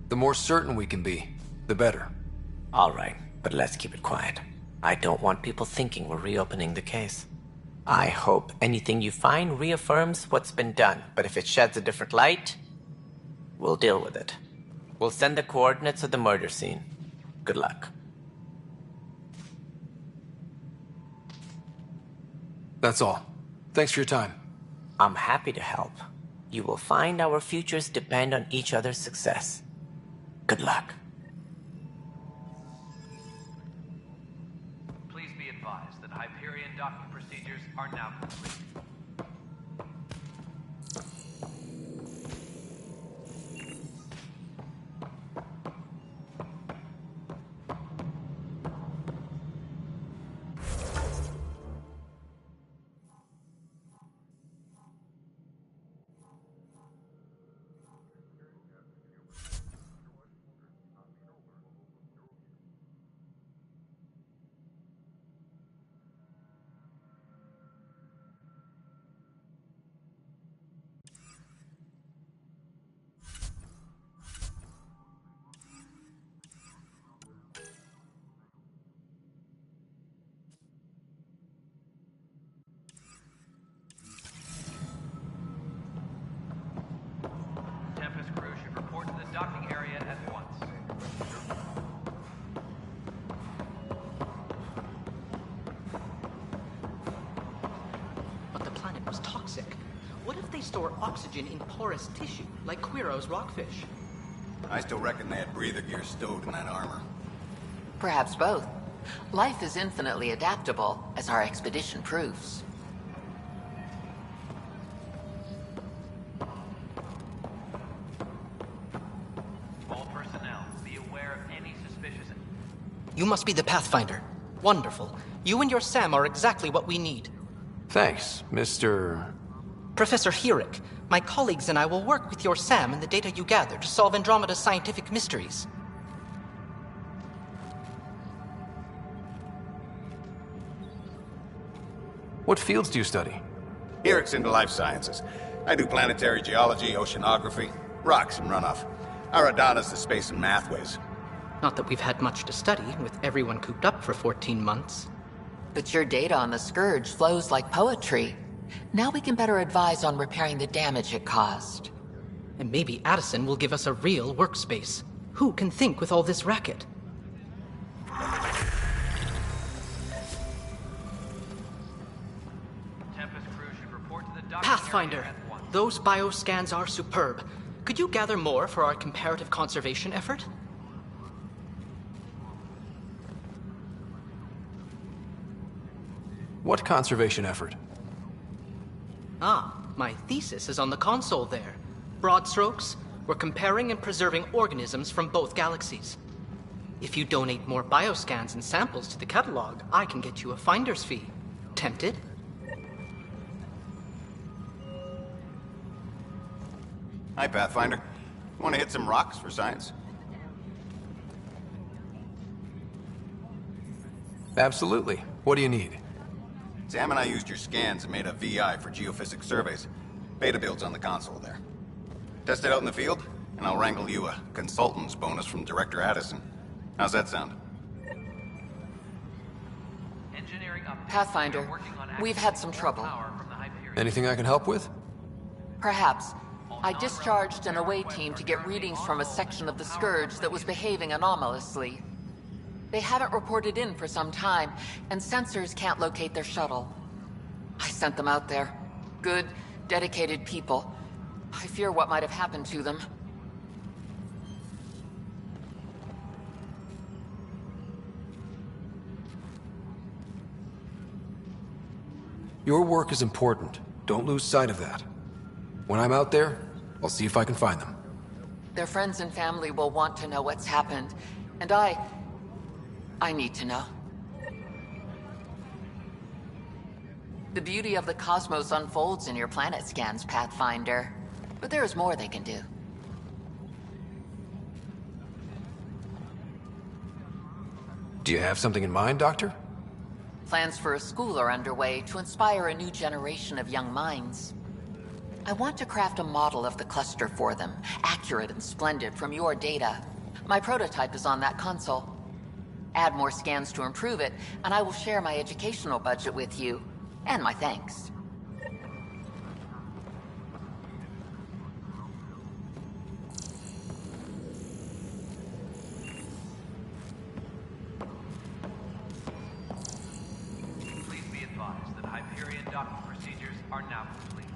Speaker 5: The more certain we can be, the better.
Speaker 12: All right, but let's keep it quiet. I don't want people thinking we're reopening the case. I hope anything you find reaffirms what's been done, but if it sheds a different light, we'll deal with it. We'll send the coordinates of the murder scene. Good luck.
Speaker 5: That's all. Thanks for your time.
Speaker 12: I'm happy to help. You will find our futures depend on each other's success. Good luck.
Speaker 3: Please be advised that Hyperion docking procedures are now complete.
Speaker 21: What if they store oxygen in porous tissue, like Quiro's rockfish?
Speaker 22: I still reckon they had breather gear stowed in that armor.
Speaker 9: Perhaps both. Life is infinitely adaptable, as our expedition proves.
Speaker 3: All personnel, be aware of any suspicious...
Speaker 21: You must be the Pathfinder. Wonderful. You and your Sam are exactly what we need.
Speaker 5: Thanks, Mr.
Speaker 21: Professor Herrick, my colleagues and I will work with your Sam and the data you gather to solve Andromeda's scientific mysteries.
Speaker 5: What fields do you study?
Speaker 22: Herrick's into life sciences. I do planetary geology, oceanography, rocks and runoff. Aradana's the space and mathways.
Speaker 21: Not that we've had much to study, with everyone cooped up for 14 months.
Speaker 9: But your data on the Scourge flows like poetry. Now we can better advise on repairing the damage it caused.
Speaker 21: And maybe Addison will give us a real workspace. Who can think with all this racket? Pathfinder, those bioscans are superb. Could you gather more for our comparative conservation effort?
Speaker 5: What conservation effort?
Speaker 21: Ah, my thesis is on the console there. Broad strokes, we're comparing and preserving organisms from both galaxies. If you donate more bioscans and samples to the catalog, I can get you a finder's fee. Tempted?
Speaker 22: Hi, Pathfinder. Want to hit some rocks for science?
Speaker 5: Absolutely. What do you need?
Speaker 22: Sam and I used your scans and made a VI for geophysics surveys. Beta builds on the console there. Test it out in the field, and I'll wrangle you a consultant's bonus from Director Addison. How's that sound?
Speaker 9: Pathfinder, we've had some trouble.
Speaker 5: Anything I can help with?
Speaker 9: Perhaps. I discharged an away team to get readings from a section of the Scourge that was behaving anomalously. They haven't reported in for some time, and sensors can't locate their shuttle. I sent them out there. Good, dedicated people. I fear what might have happened to them.
Speaker 5: Your work is important. Don't lose sight of that. When I'm out there, I'll see if I can find them.
Speaker 9: Their friends and family will want to know what's happened, and I need to know. The beauty of the cosmos unfolds in your planet scans, Pathfinder. But there is more they can do.
Speaker 5: Do you have something in mind, Doctor?
Speaker 9: Plans for a school are underway to inspire a new generation of young minds. I want to craft a model of the cluster for them, accurate and splendid from your data. My prototype is on that console. Add more scans to improve it, and I will share my educational budget with you, and my thanks.
Speaker 3: Please be advised that Hyperion docking procedures are now complete.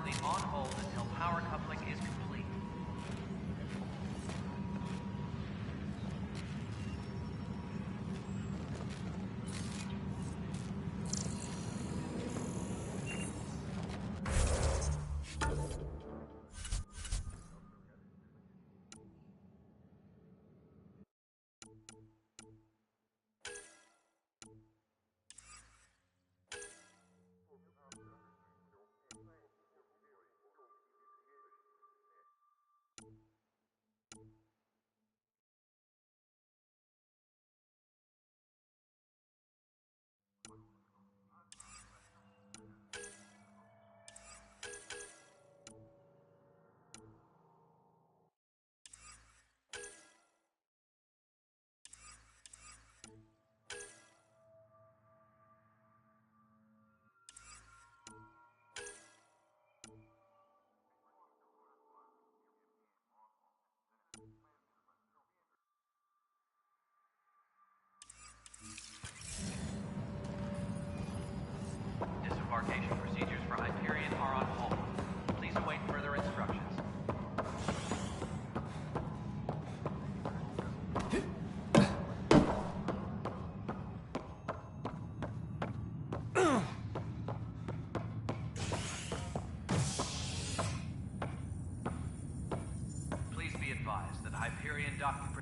Speaker 3: currently on hold until power coupling is complete. Disembarkation procedures for Hyperion are on hold. Please await further instructions. Please be advised that Hyperion docking...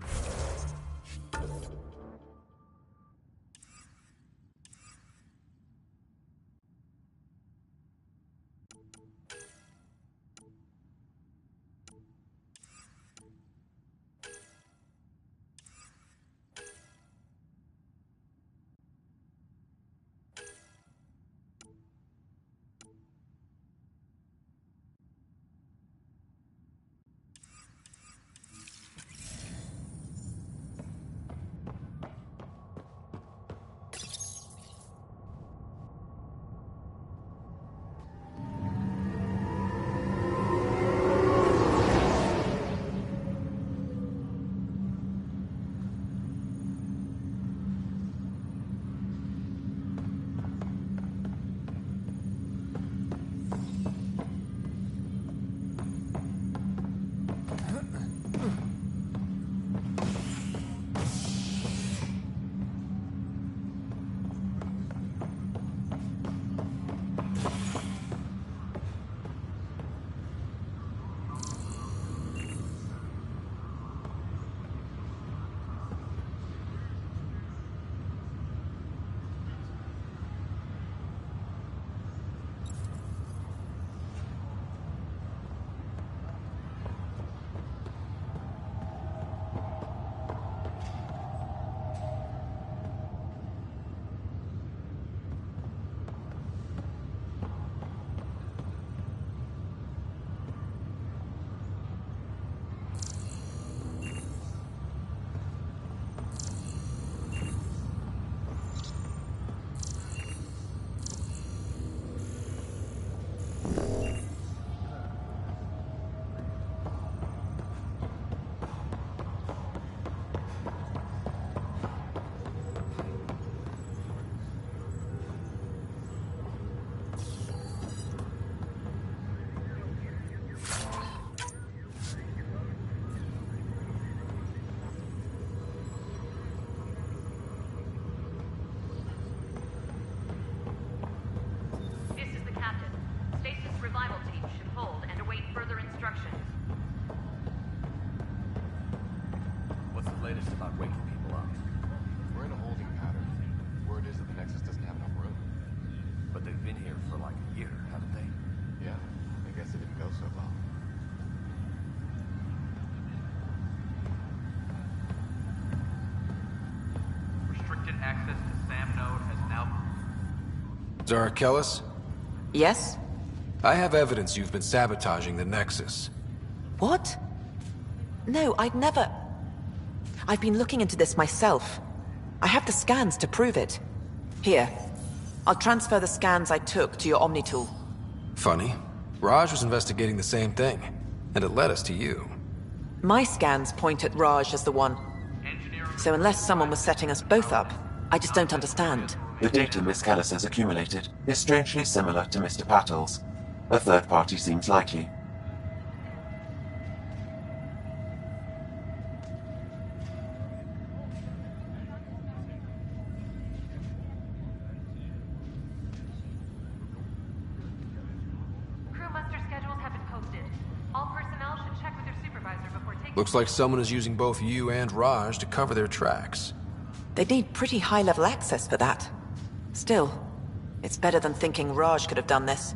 Speaker 5: Zara Kellis?
Speaker 9: Yes?
Speaker 5: I have evidence you've been sabotaging the Nexus.
Speaker 9: What? No, I'd never... I've been looking into this myself. I have the scans to prove it. Here. I'll transfer the scans I took to your Omni tool.
Speaker 5: Funny. Raj was investigating the same thing, and it led us to you.
Speaker 9: My scans point at Raj as the one. So unless someone was setting us both up, I just don't understand.
Speaker 13: The data Miss Kellis has accumulated is strangely similar to Mr. Patel's. A third party seems likely.
Speaker 1: Crew muster schedules have been posted. All personnel should check with their supervisor before taking...
Speaker 5: Looks like someone is using both you and Raj to cover their tracks.
Speaker 8: They need pretty high-level access for that. Still, it's better than thinking Raj could have done this.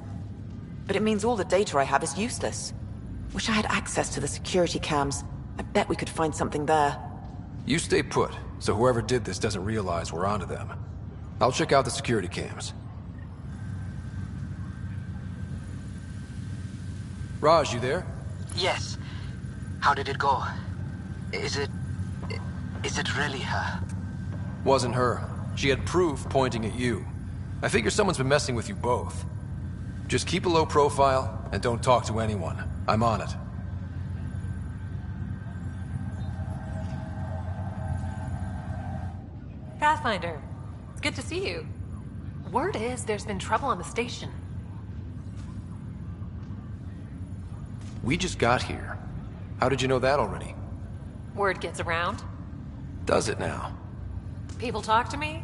Speaker 8: But it means all the data I have is useless. Wish I had access to the security cams. I bet we could find something there.
Speaker 5: You stay put, so whoever did this doesn't realize we're onto them. I'll check out the security cams. Raj, you there?
Speaker 14: Yes. How did it go? Is it really her?
Speaker 5: Wasn't her. She had proof pointing at you. I figure someone's been messing with you both. Just keep a low profile, and don't talk to anyone. I'm on it.
Speaker 1: Pathfinder, it's good to see you. Word is there's been trouble on the station.
Speaker 5: We just got here. How did you know that already?
Speaker 1: Word gets around.
Speaker 5: Does it now?
Speaker 1: People talk to me.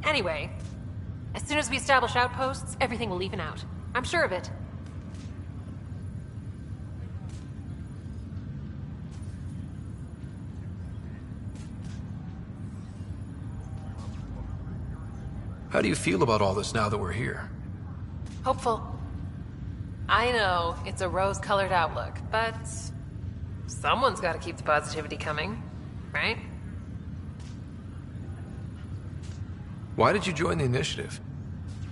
Speaker 1: Anyway, as soon as we establish outposts, everything will even out. I'm sure of it.
Speaker 5: How do you feel about all this now that we're here?
Speaker 1: Hopeful. I know it's a rose-colored outlook, but someone's got to keep the positivity coming, right?
Speaker 5: Why did you join the initiative?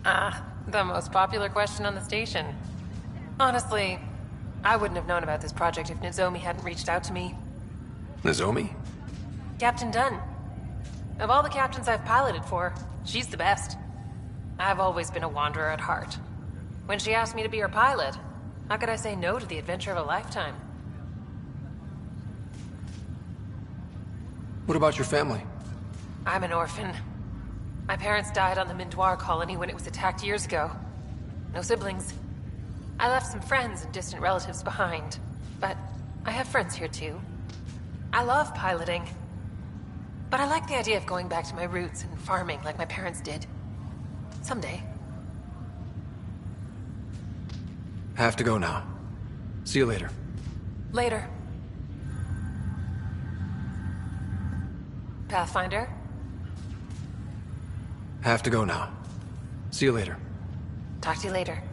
Speaker 1: The most popular question on the station. Honestly, I wouldn't have known about this project if Nozomi hadn't reached out to me.
Speaker 5: Nozomi?
Speaker 1: Captain Dunn. Of all the captains I've piloted for, she's the best. I've always been a wanderer at heart. When she asked me to be her pilot, how could I say no to the adventure of a lifetime?
Speaker 5: What about your family?
Speaker 1: I'm an orphan. My parents died on the Mindoir colony when it was attacked years ago. No siblings. I left some friends and distant relatives behind, but I have friends here too. I love piloting, but I like the idea of going back to my roots and farming like my parents did. Someday.
Speaker 5: Have to go now. See you later.
Speaker 1: Later. Pathfinder?
Speaker 5: Have to go now. See you later.
Speaker 1: Talk to you later.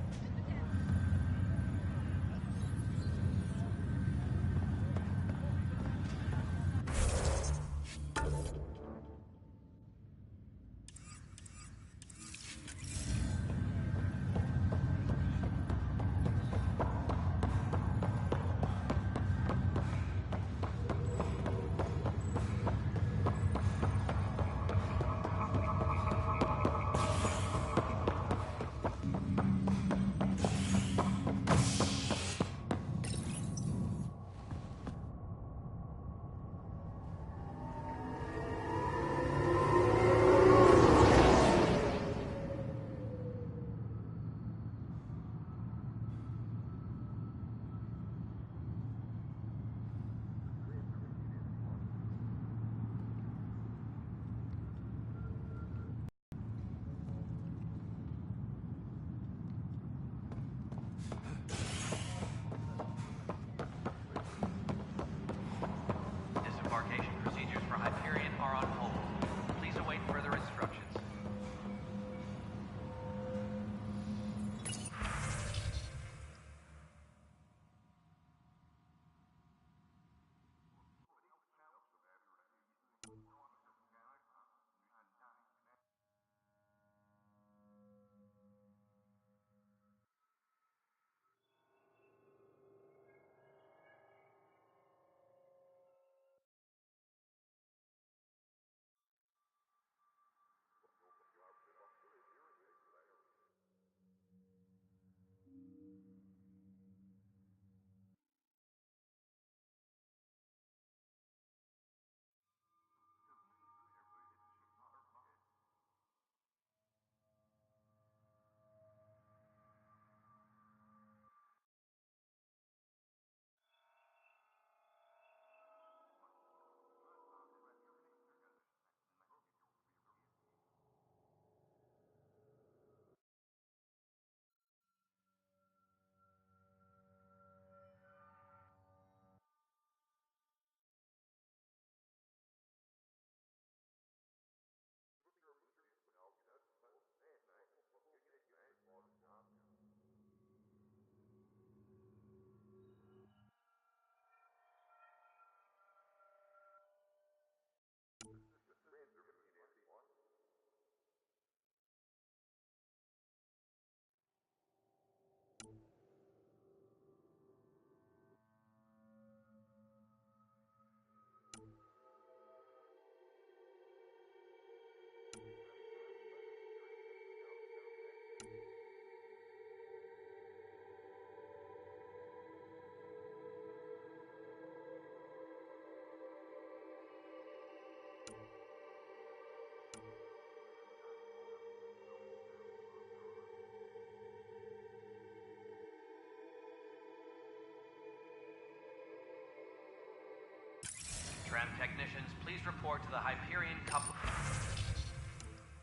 Speaker 3: Tram technicians, please report to the Hyperion coupling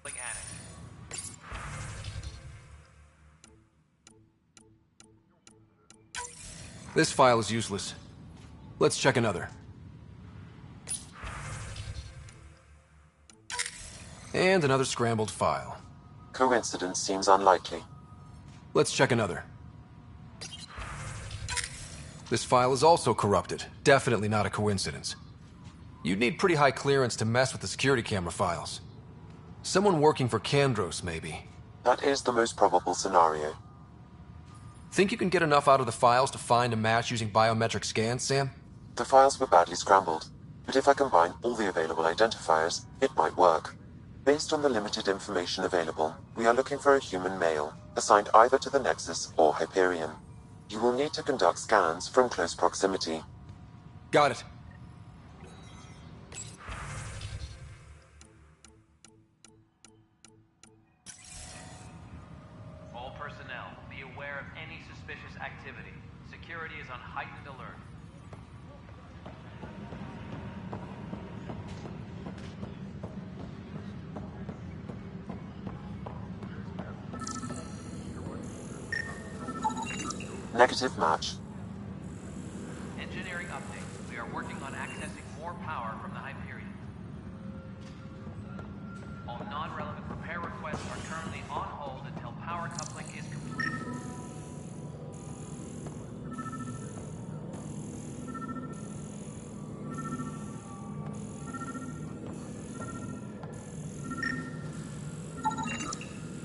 Speaker 3: annex.
Speaker 5: This file is useless. Let's check another. And another scrambled file.
Speaker 13: Coincidence seems unlikely.
Speaker 5: Let's check another. This file is also corrupted. Definitely not a coincidence. You'd need pretty high clearance to mess with the security camera files. Someone working for Kandros, maybe.
Speaker 13: That is the most probable scenario.
Speaker 5: Think you can get enough out of the files to find a match using biometric scans, Sam?
Speaker 13: The files were badly scrambled, but if I combine all the available identifiers, it might work. Based on the limited information available, we are looking for a human male, assigned either to the Nexus or Hyperion. You will need to conduct scans from close proximity.
Speaker 5: Got it.
Speaker 3: All personnel, be aware of any suspicious activity. Security is on heightened alert.
Speaker 13: Negative match.
Speaker 3: Engineering update. We are working on accessing more power from the Hyperion. All non-relevant repair requests are currently on hold until power coupling is complete.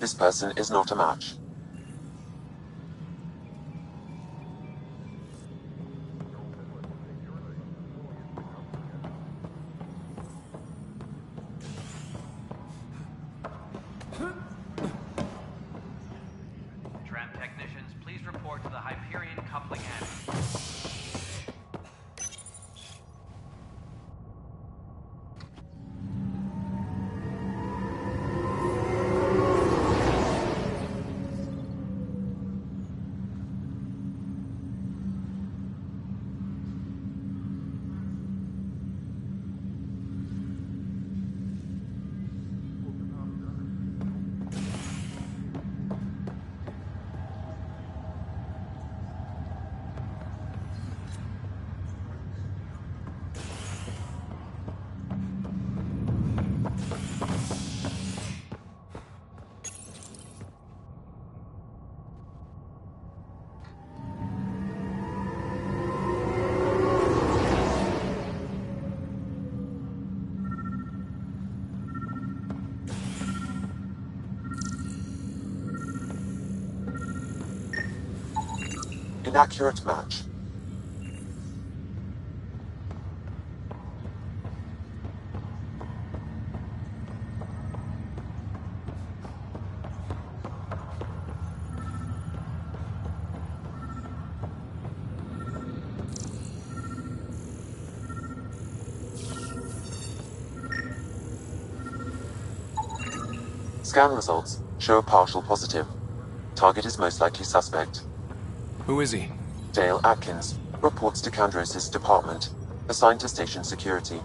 Speaker 13: This person is not a match.
Speaker 3: Tram technicians, please report to the Hyperion coupling annex.
Speaker 13: Inaccurate match. Scan results show a partial positive. Target is most likely suspect.
Speaker 5: Who is he?
Speaker 13: Dale Atkins, reports to Kandros' department, assigned to station security.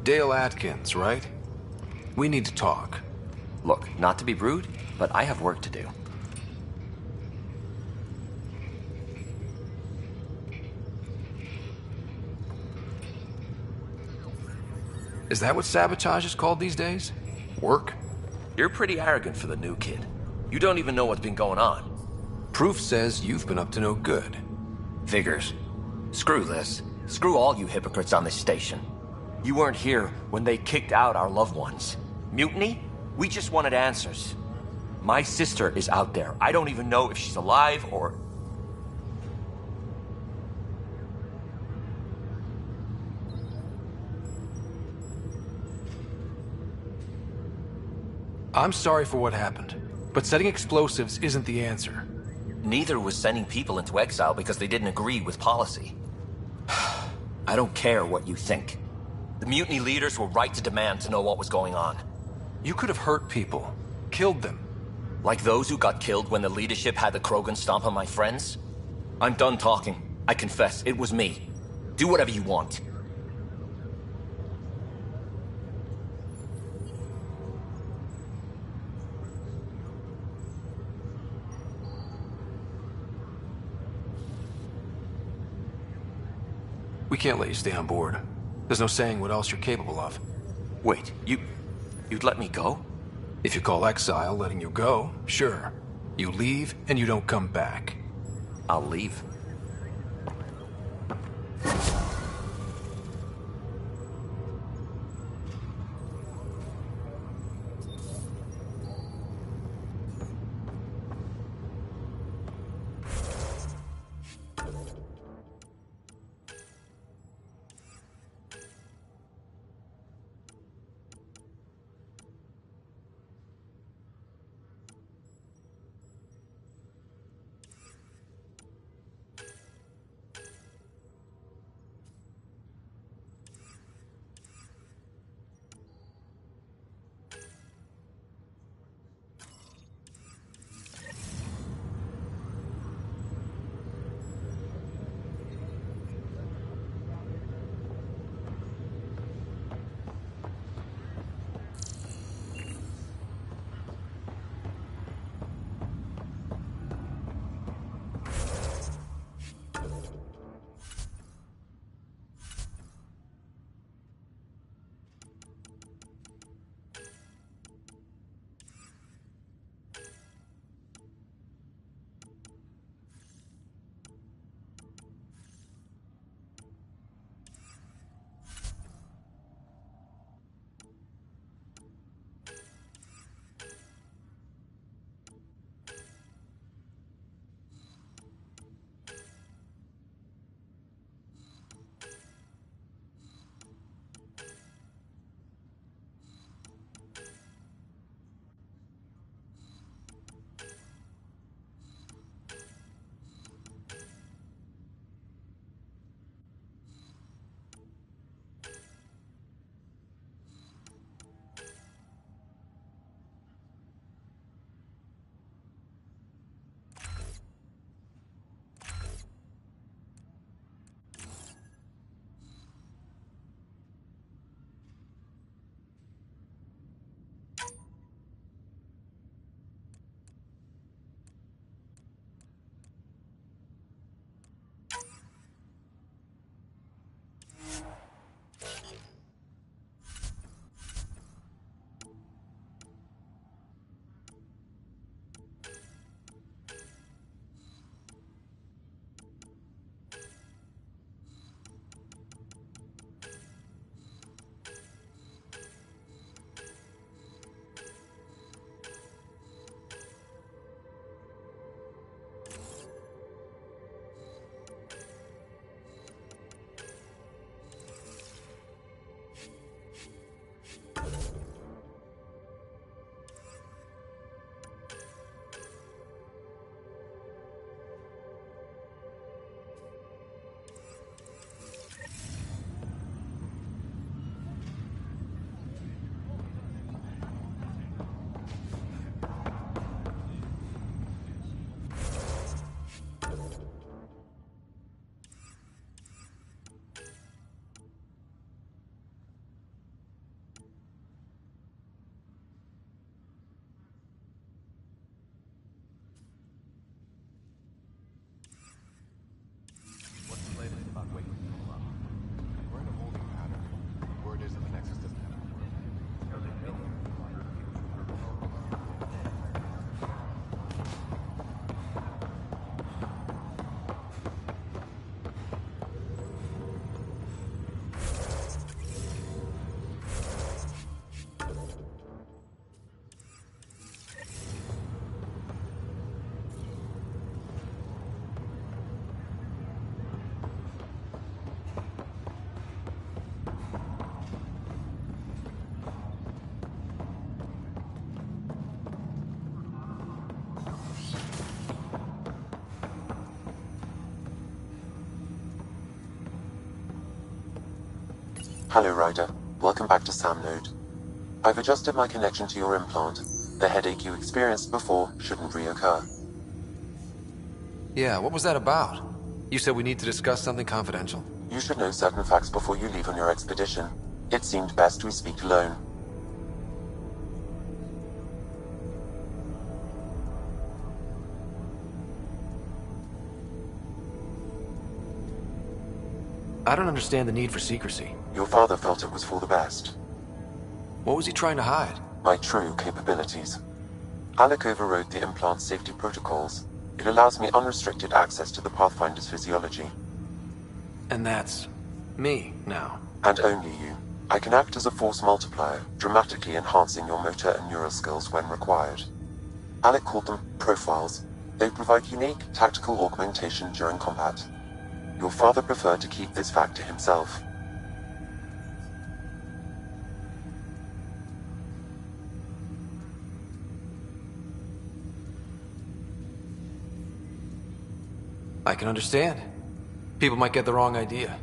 Speaker 5: Dale Atkins, right? We need to talk.
Speaker 6: Look, not to be rude, but I have work to do.
Speaker 5: Is that what sabotage is called these days? Work?
Speaker 6: You're pretty arrogant for the new kid. You don't even know what's been going on.
Speaker 5: Proof says you've been up to no good.
Speaker 6: Figures. Screw this. Screw all you hypocrites on this station. You weren't here when they kicked out our loved ones. Mutiny? We just wanted answers. My sister is out there. I don't even know if she's alive or...
Speaker 5: I'm sorry for what happened, but setting explosives isn't the answer.
Speaker 6: Neither was sending people into exile because they didn't agree with policy. I don't care what you think. The mutiny leaders were right to demand to know what was going on.
Speaker 5: You could have hurt people. Killed them.
Speaker 6: Like those who got killed when the leadership had the Krogan stomp on my friends? I'm done talking. I confess, it was me. Do whatever you want.
Speaker 5: We can't let you stay on board. There's no saying what else you're capable of.
Speaker 6: Wait, you'd let me go?
Speaker 5: If you call exile letting you go, sure. You leave and you don't come back.
Speaker 6: I'll leave.
Speaker 13: Hello, Ryder. Welcome back to Sam Node. I've adjusted my connection to your implant. The headache you experienced before shouldn't reoccur.
Speaker 5: Yeah, what was that about? You said we need to discuss something confidential.
Speaker 13: You should know certain facts before you leave on your expedition. It seemed best we speak alone.
Speaker 5: I don't understand the need for secrecy.
Speaker 13: Your father felt it was for the best.
Speaker 5: What was he trying to hide?
Speaker 13: My true capabilities. Alec overrode the implant's safety protocols. It allows me unrestricted access to the Pathfinder's physiology.
Speaker 5: And that's me now.
Speaker 13: And only you. I can act as a force multiplier, dramatically enhancing your motor and neural skills when required. Alec called them profiles. They provide unique tactical augmentation during combat. Your father preferred to keep this fact to himself.
Speaker 5: I can understand. People might get the wrong idea.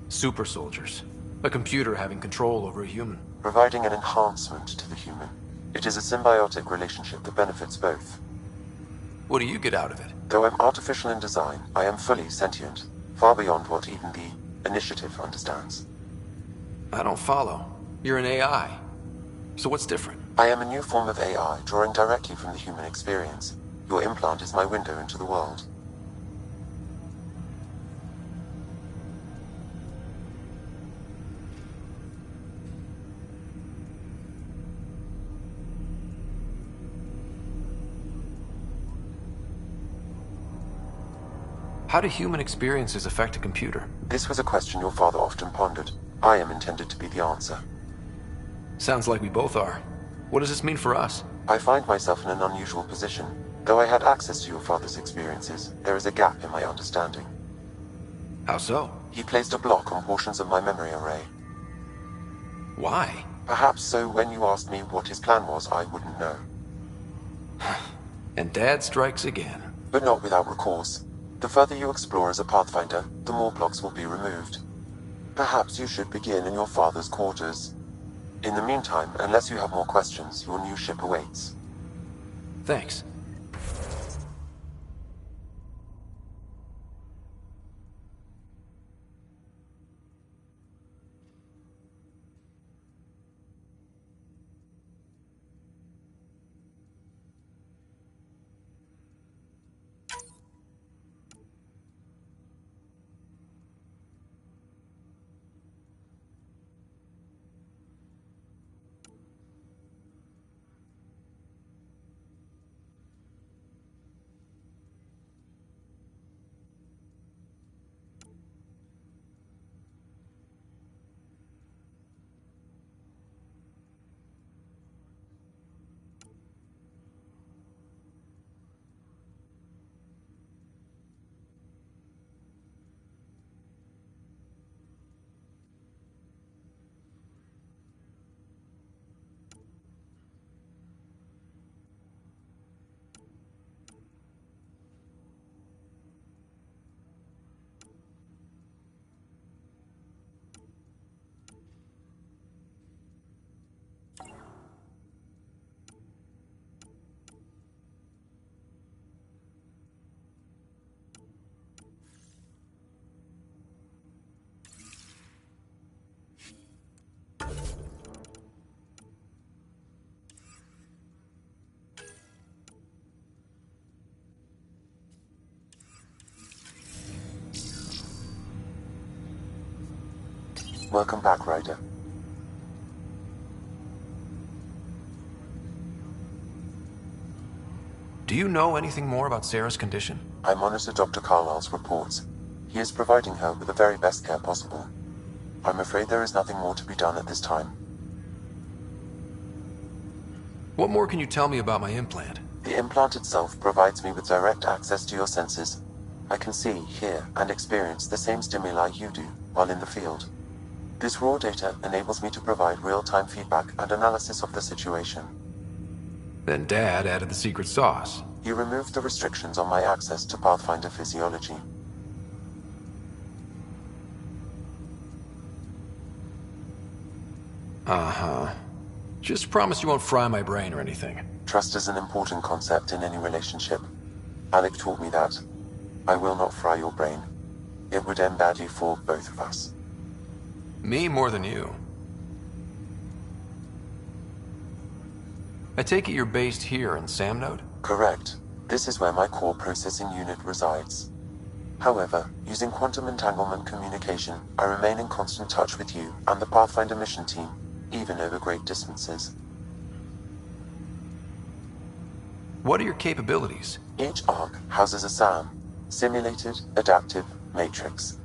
Speaker 5: Super soldiers. A computer having control over a human.
Speaker 13: Providing an enhancement to the human. It is a symbiotic relationship that benefits both.
Speaker 5: What do you get out of it?
Speaker 13: Though I'm artificial in design, I am fully sentient. Far beyond what even the Initiative understands.
Speaker 5: I don't follow. You're an AI. So what's different?
Speaker 13: I am a new form of AI, drawing directly from the human experience. Your implant is my window into the world.
Speaker 5: How do human experiences affect a computer?
Speaker 13: This was a question your father often pondered. I am intended to be the answer.
Speaker 5: Sounds like we both are. What does this mean for us?
Speaker 13: I find myself in an unusual position. Though I had access to your father's experiences, there is a gap in my understanding.
Speaker 5: How so?
Speaker 13: He placed a block on portions of my memory array.
Speaker 5: Why?
Speaker 13: Perhaps so when you asked me what his plan was, I wouldn't know.
Speaker 5: And Dad strikes again.
Speaker 13: But not without recourse. The further you explore as a Pathfinder, the more blocks will be removed. Perhaps you should begin in your father's quarters. In the meantime, unless you have more questions, your new ship awaits.
Speaker 5: Thanks.
Speaker 13: Welcome back, Ryder.
Speaker 5: Do you know anything more about Sarah's condition?
Speaker 13: I monitor Dr. Carlisle's reports. He is providing her with the very best care possible. I'm afraid there is nothing more to be done at this time.
Speaker 5: What more can you tell me about my implant?
Speaker 13: The implant itself provides me with direct access to your senses. I can see, hear, and experience the same stimuli you do while in the field. This raw data enables me to provide real-time feedback and analysis of the situation.
Speaker 5: Then Dad added the secret sauce.
Speaker 13: He removed the restrictions on my access to Pathfinder physiology.
Speaker 5: Uh-huh. Just promise you won't fry my brain or anything.
Speaker 13: Trust is an important concept in any relationship. Alec taught me that. I will not fry your brain. It would end badly for both of us.
Speaker 5: Me more than you. I take it you're based here in Samnode?
Speaker 13: Correct. This is where my core processing unit resides. However, using quantum entanglement communication, I remain in constant touch with you and the Pathfinder mission team, even over great distances.
Speaker 5: What are your capabilities?
Speaker 13: Each arc houses a SAM, Simulated Adaptive Matrix.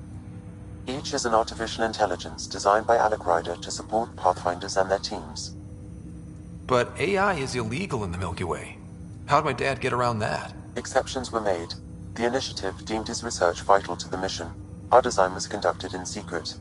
Speaker 13: Each is an artificial intelligence designed by Alec Ryder to support Pathfinders and their teams.
Speaker 5: But AI is illegal in the Milky Way. How'd my dad get around that?
Speaker 13: Exceptions were made. The Initiative deemed his research vital to the mission. Our design was conducted in secret.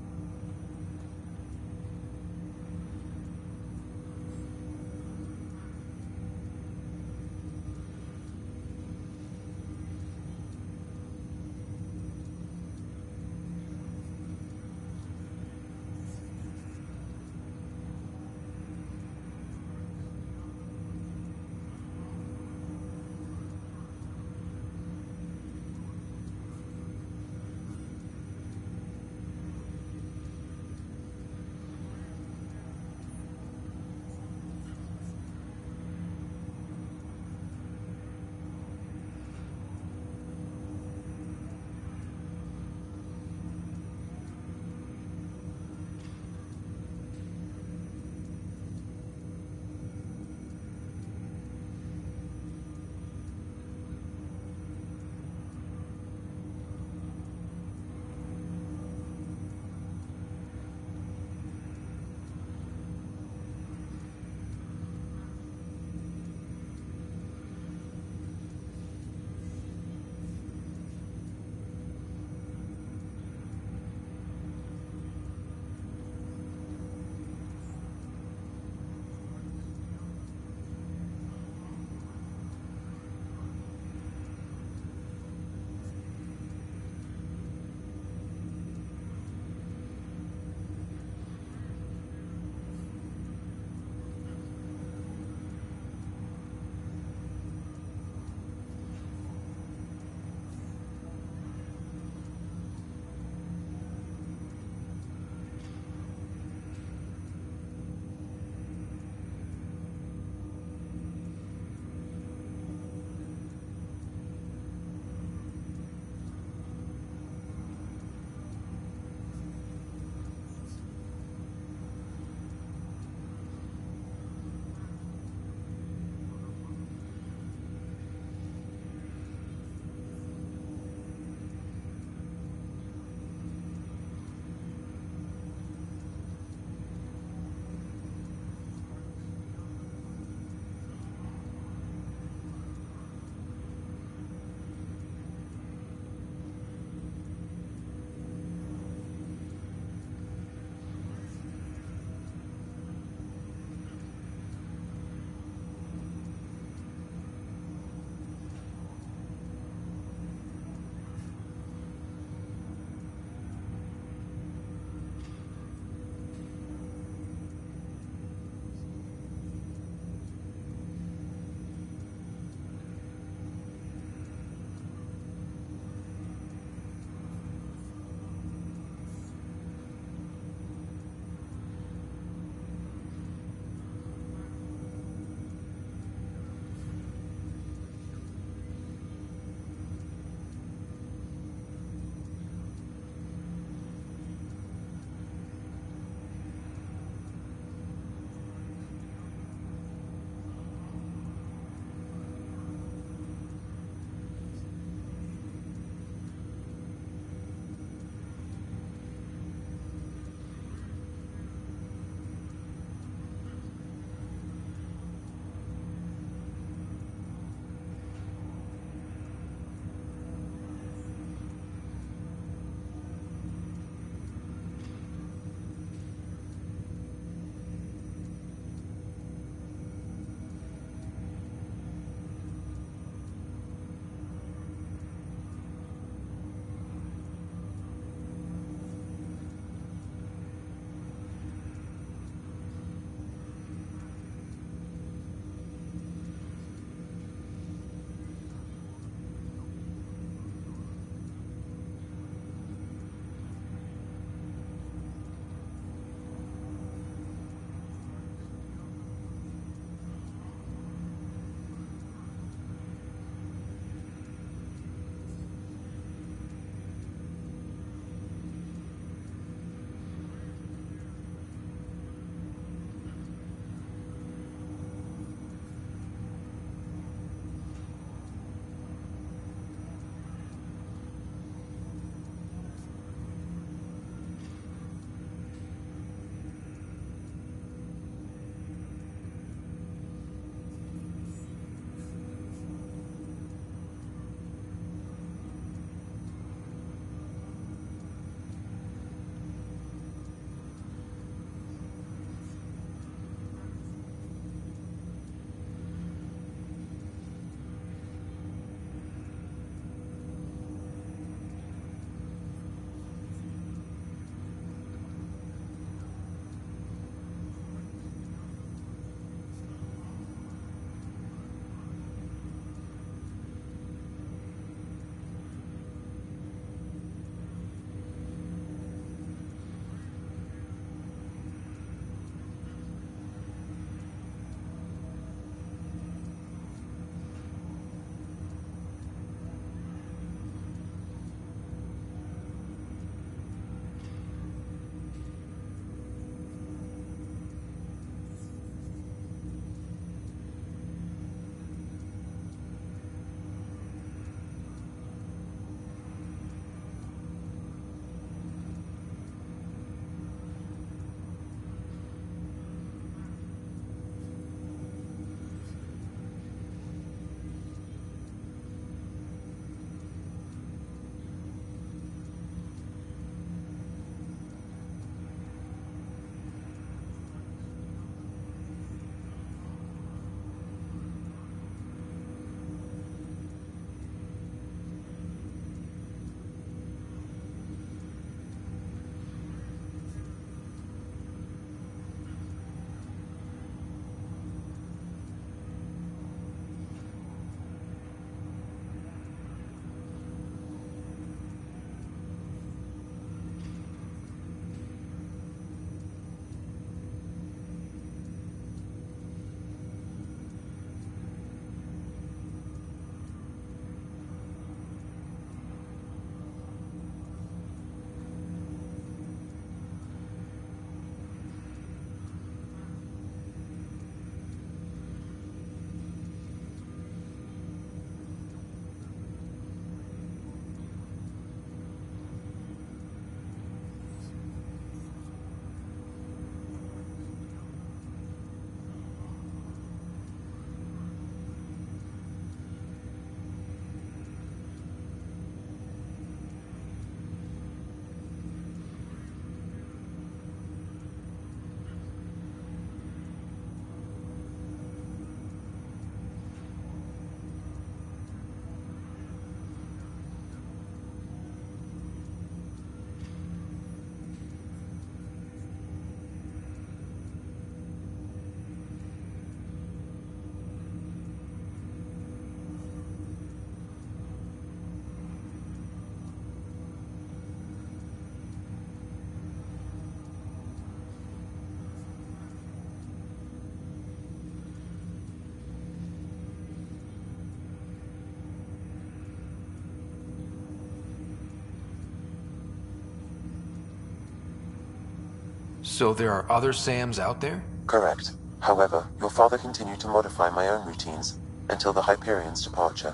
Speaker 5: So there are other Sams out there?
Speaker 13: Correct. However, your father continued to modify my own routines until the Hyperion's departure.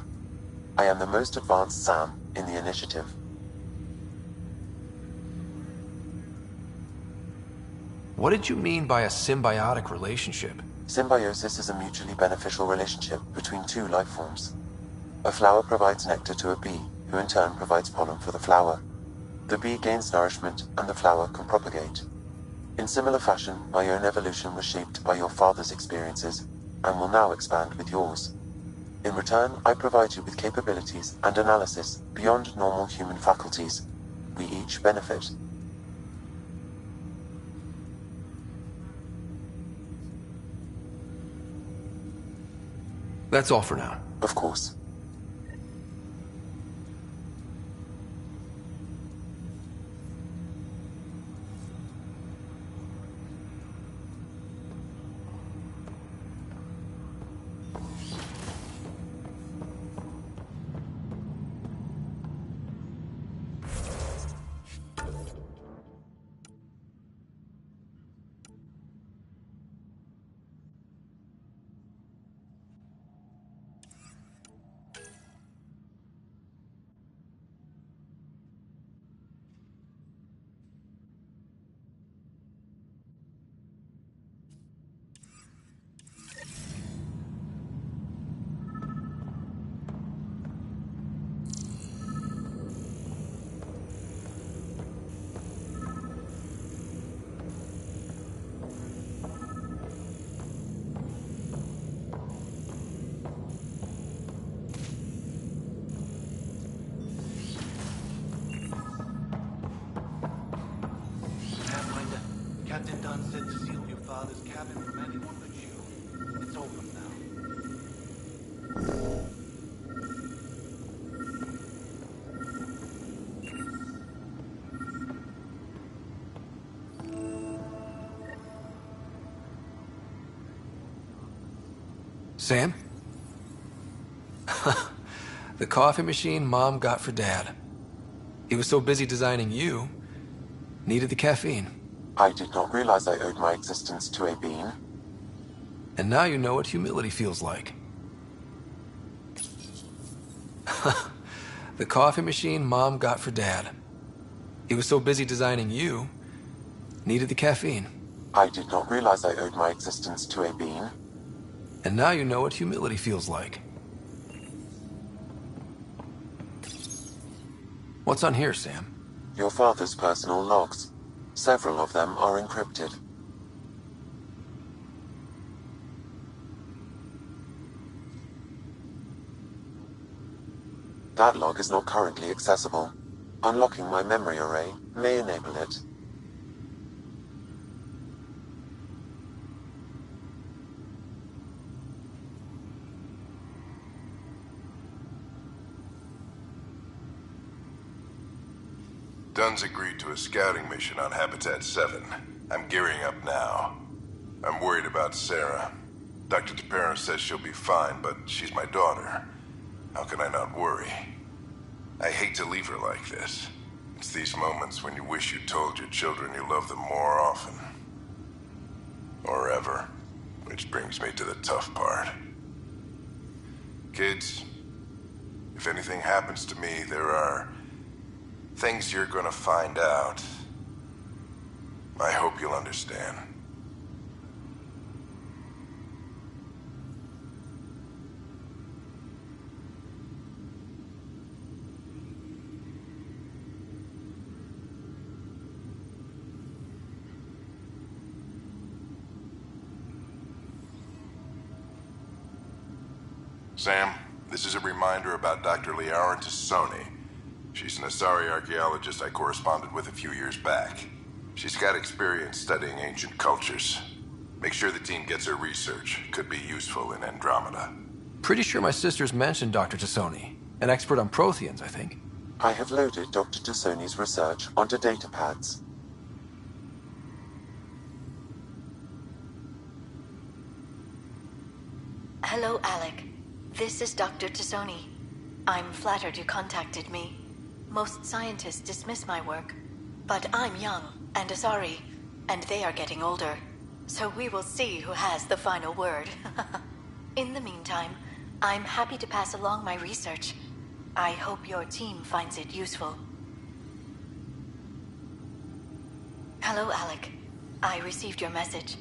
Speaker 13: I am the most advanced Sam in the initiative.
Speaker 5: What did you mean by a symbiotic relationship?
Speaker 13: Symbiosis is a mutually beneficial relationship between two life forms. A flower provides nectar to a bee, who in turn provides pollen for the flower. The bee gains nourishment, and the flower can propagate. In similar fashion, my own evolution was shaped by your father's experiences, and will now expand with yours. In return, I provide you with capabilities and analysis beyond normal human faculties. We each benefit.
Speaker 5: That's all for now.
Speaker 13: Of course.
Speaker 2: Captain Dunn said to seal your father's cabin from anyone but you. It's open now.
Speaker 5: Sam? The coffee machine Mom got for Dad. He was so busy designing you, needed the caffeine.
Speaker 13: I did not realize I owed my existence to a bean.
Speaker 5: And now you know what humility feels like. The coffee machine Mom got for Dad. He was so busy designing you, needed the caffeine.
Speaker 13: I did not realize I owed my existence to a bean.
Speaker 5: And now you know what humility feels like. What's on here, Sam?
Speaker 13: Your father's personal logs. Several of them are encrypted. That log is not currently accessible. Unlocking my memory array may enable it.
Speaker 11: Dunn's agreed to a scouting mission on Habitat 7. I'm gearing up now. I'm worried about Sarah. Dr. Tapero says she'll be fine, but she's my daughter. How can I not worry? I hate to leave her like this. It's these moments when you wish you told your children you love them more often. Or ever. Which brings me to the tough part. Kids, if anything happens to me, there are things you're gonna find out. I hope you'll understand. Sam, this is a reminder about Dr. Liara Tassoni. She's an Asari archaeologist I corresponded with a few years back. She's got experience studying ancient cultures. Make sure the team gets her research. Could be useful in Andromeda.
Speaker 5: Pretty sure my sisters mentioned Dr. Tassoni. An expert on Protheans, I think.
Speaker 13: I have loaded Dr. Tassoni's research onto datapads.
Speaker 23: Hello, Alec. This is Dr. Tassoni. I'm flattered you contacted me. Most scientists dismiss my work, but I'm young and Asari. and they are getting older. So we will see who has the final word. In the meantime, I'm happy to pass along my research. I hope your team finds it useful. Hello, Alec. I received your message.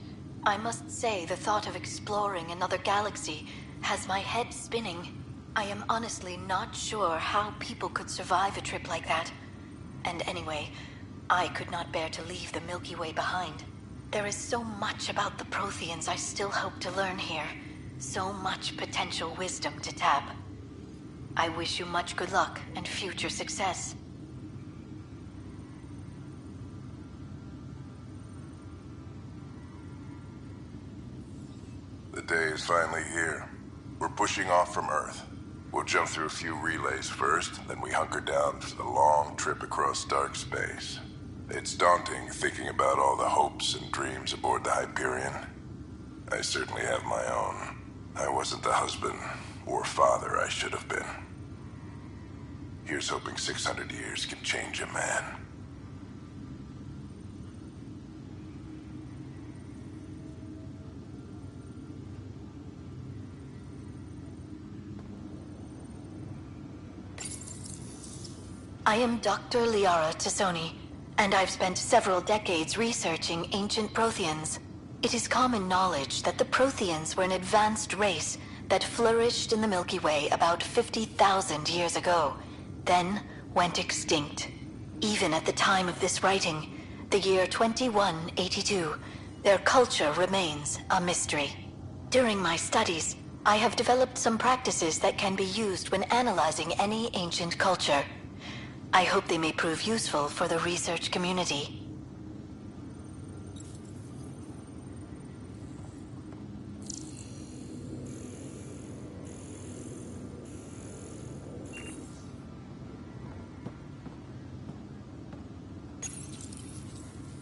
Speaker 23: I must say the thought of exploring another galaxy has my head spinning. I am honestly not sure how people could survive a trip like that. And anyway, I could not bear to leave the Milky Way behind. There is so much about the Protheans I still hope to learn here. So much potential wisdom to tap. I wish you much good luck and future success.
Speaker 11: The day is finally here. We're pushing off from Earth. We'll jump through a few relays first, then we hunker down for the long trip across dark space. It's daunting thinking about all the hopes and dreams aboard the Hyperion. I certainly have my own. I wasn't the husband or father I should have been. Here's hoping 600 years can change a man.
Speaker 23: I am Dr. Liara Tassoni, and I've spent several decades researching ancient Protheans. It is common knowledge that the Protheans were an advanced race that flourished in the Milky Way about 50,000 years ago, then went extinct. Even at the time of this writing, the year 2182, their culture remains a mystery. During my studies, I have developed some practices that can be used when analyzing any ancient culture. I hope they may prove useful for the research community.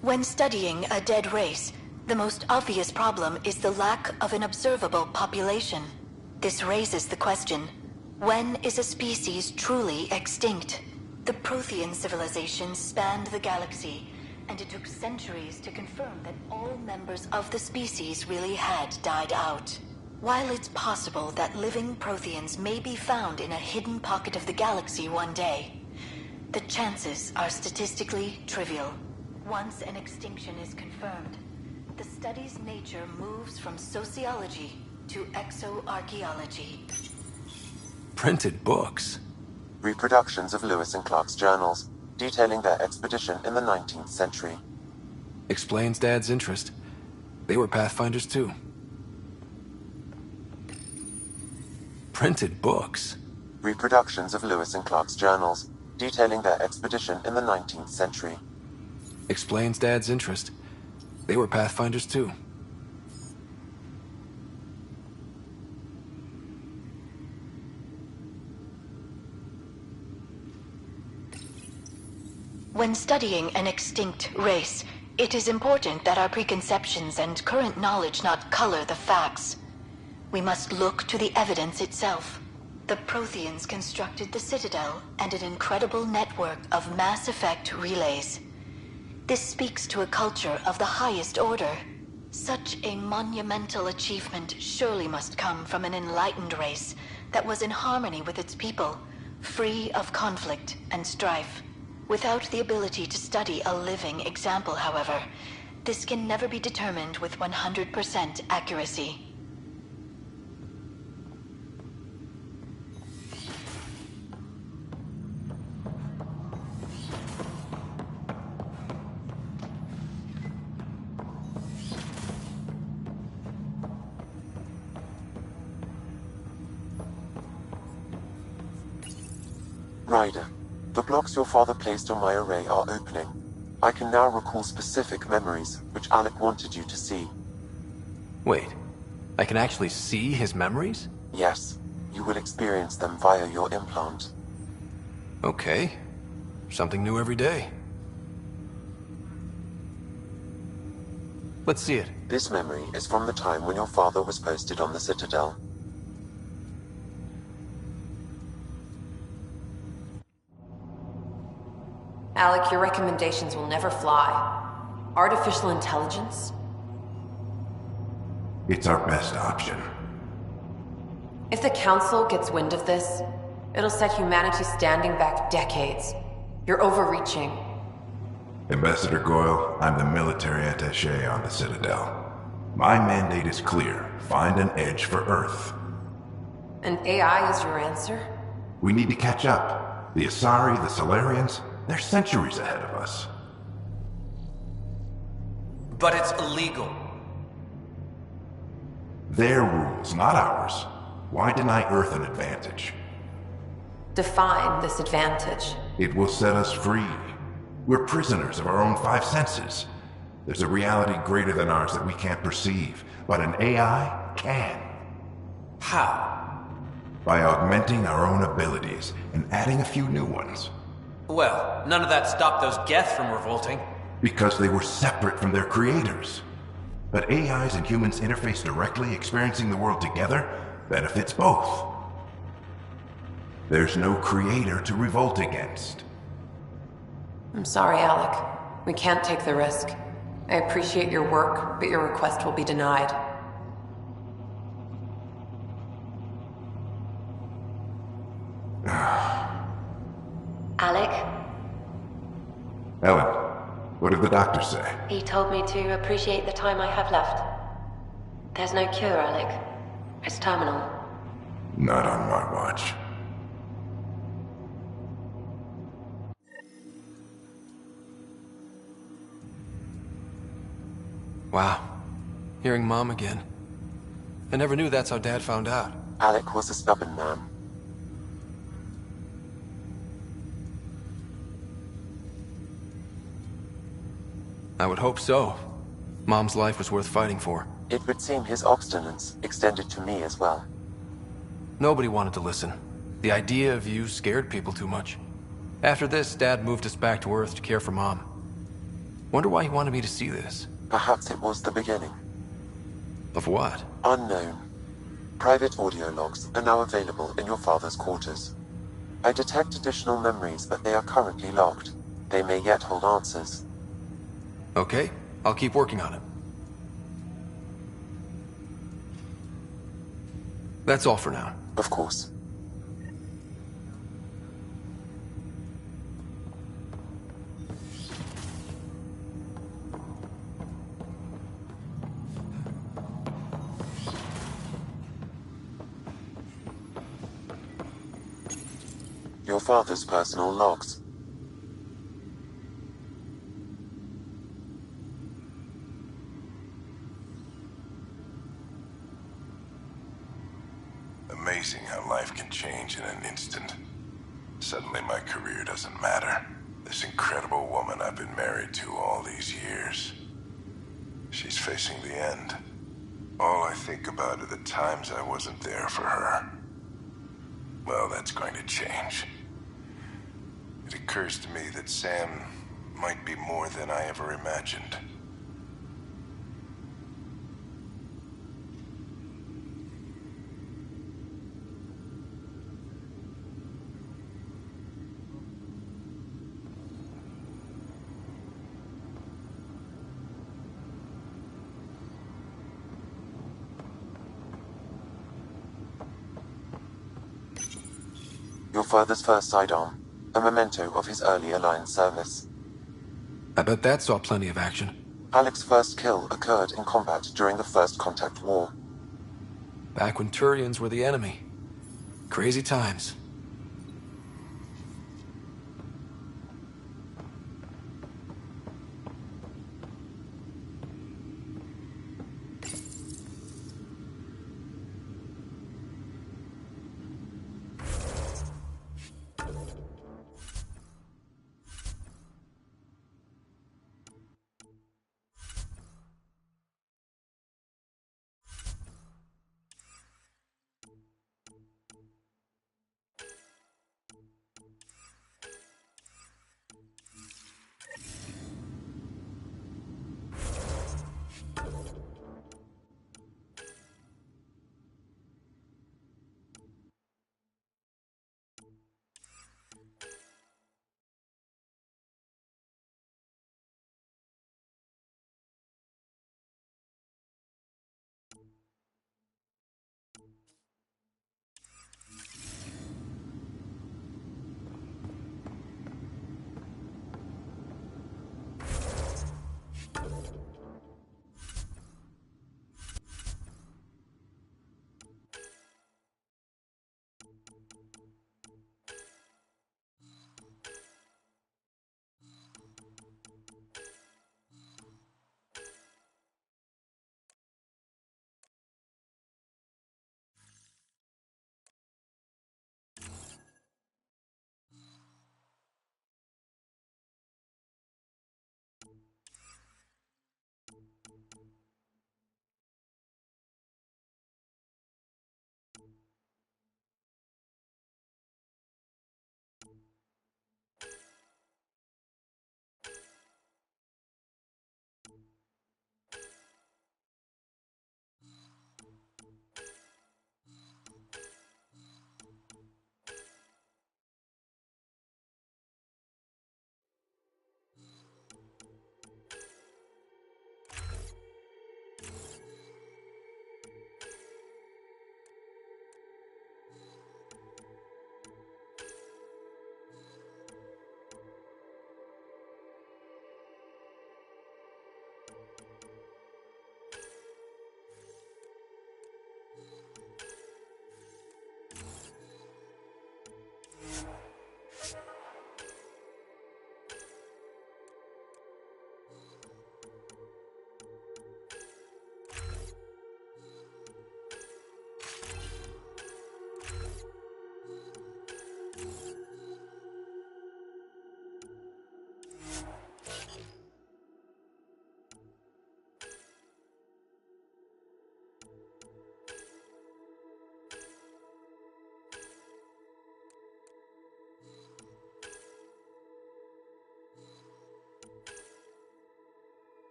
Speaker 23: When studying a dead race, the most obvious problem is the lack of an observable population. This raises the question, when is a species truly extinct? The Prothean civilization spanned the galaxy, and it took centuries to confirm that all members of the species really had died out. While it's possible that living Protheans may be found in a hidden pocket of the galaxy one day, the chances are statistically trivial. Once an extinction is confirmed, the study's nature moves from sociology to exoarchaeology.
Speaker 5: Printed books?
Speaker 13: Reproductions of Lewis and Clark's journals, detailing their expedition in the 19th century.
Speaker 5: Explains Dad's interest. They were Pathfinders too. Printed books?
Speaker 13: Reproductions of Lewis and Clark's journals, detailing their expedition in the 19th century.
Speaker 5: Explains Dad's interest. They were Pathfinders too.
Speaker 23: When studying an extinct race, it is important that our preconceptions and current knowledge not color the facts. We must look to the evidence itself. The Protheans constructed the Citadel and an incredible network of mass effect relays. This speaks to a culture of the highest order. Such a monumental achievement surely must come from an enlightened race that was in harmony with its people, free of conflict and strife. Without the ability to study a living example, however, this can never be determined with 100% accuracy.
Speaker 13: Ryder, the blocks your father placed on my array are opening. I can now recall specific memories, which Alec wanted you to see.
Speaker 5: Wait, I can actually see his memories?
Speaker 13: Yes, you will experience them via your implant.
Speaker 5: Okay. Something new every day. Let's see it.
Speaker 13: This memory is from the time when your father was posted on the Citadel.
Speaker 4: Alec, your recommendations will never fly. Artificial intelligence?
Speaker 10: It's our best option.
Speaker 4: If the Council gets wind of this, it'll set humanity standing back decades. You're overreaching.
Speaker 10: Ambassador Goyle, I'm the military attaché on the Citadel. My mandate is clear. Find an edge for Earth.
Speaker 4: And AI is your answer?
Speaker 10: We need to catch up. The Asari, the Solarians, they're centuries ahead of us.
Speaker 17: But it's illegal.
Speaker 10: Their rules, not ours. Why deny Earth an advantage?
Speaker 4: Define this advantage.
Speaker 10: It will set us free. We're prisoners of our own five senses. There's a reality greater than ours that we can't perceive, but an AI can.
Speaker 17: How?
Speaker 10: By augmenting our own abilities and adding a few new ones.
Speaker 17: Well, none of that stopped those Geth from revolting.
Speaker 10: Because they were separate from their creators. But AIs and humans interface directly, experiencing the world together, benefits both. There's no creator to revolt against.
Speaker 4: I'm sorry, Alec. We can't take the risk. I appreciate your work, but your request will be denied.
Speaker 24: Alec,
Speaker 10: Ellen, what did the doctor say?
Speaker 24: he told me to appreciate the time I have left. There's no cure, Alec. It's terminal.
Speaker 10: Not on my watch.
Speaker 5: Wow. Hearing Mom again. I never knew that's how Dad found out.
Speaker 13: Alec was a stubborn man.
Speaker 5: I would hope so. Mom's life was worth fighting for.
Speaker 13: It would seem his obstinance extended to me as well.
Speaker 5: Nobody wanted to listen. The idea of you scared people too much. After this, Dad moved us back to Earth to care for Mom. Wonder why he wanted me to see this.
Speaker 13: Perhaps it was the beginning.
Speaker 5: Of what?
Speaker 13: Unknown. Private audio logs are now available in your father's quarters. I detect additional memories, but they are currently locked. They may yet hold answers.
Speaker 5: Okay, I'll keep working on it. That's all for now.
Speaker 13: Of course. Your father's personal logs.
Speaker 11: Amazing how life can change in an instant. Suddenly my career doesn't matter. This incredible woman I've been married to all these years. She's facing the end. All I think about are the times I wasn't there for her. Well, that's going to change. It occurs to me that Sam might be more than I ever imagined.
Speaker 13: Your father's first sidearm, a memento of his early Alliance service.
Speaker 5: I bet that saw plenty of action.
Speaker 13: Alec's first kill occurred in combat during the First Contact War.
Speaker 5: Back when Turians were the enemy. Crazy times.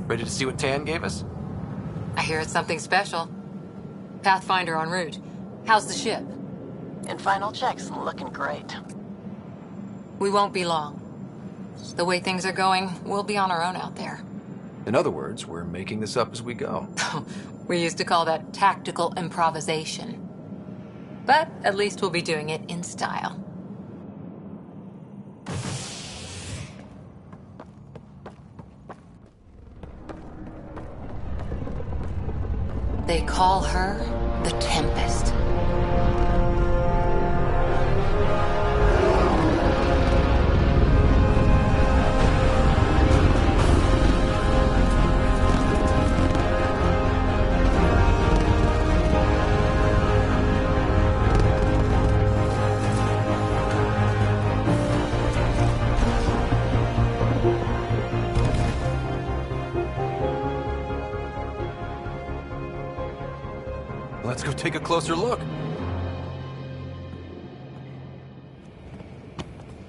Speaker 5: Ready to see what Tan gave us?
Speaker 7: I hear it's something special. Pathfinder en route. How's the ship?
Speaker 16: In final checks, looking great.
Speaker 7: We won't be long. The way things are going, we'll be on our own out there.
Speaker 5: In other words, we're making this up as we go.
Speaker 7: We used to call that tactical improvisation. But at least we'll be doing it in style. They call her the Tempest.
Speaker 5: Let's go take a closer look.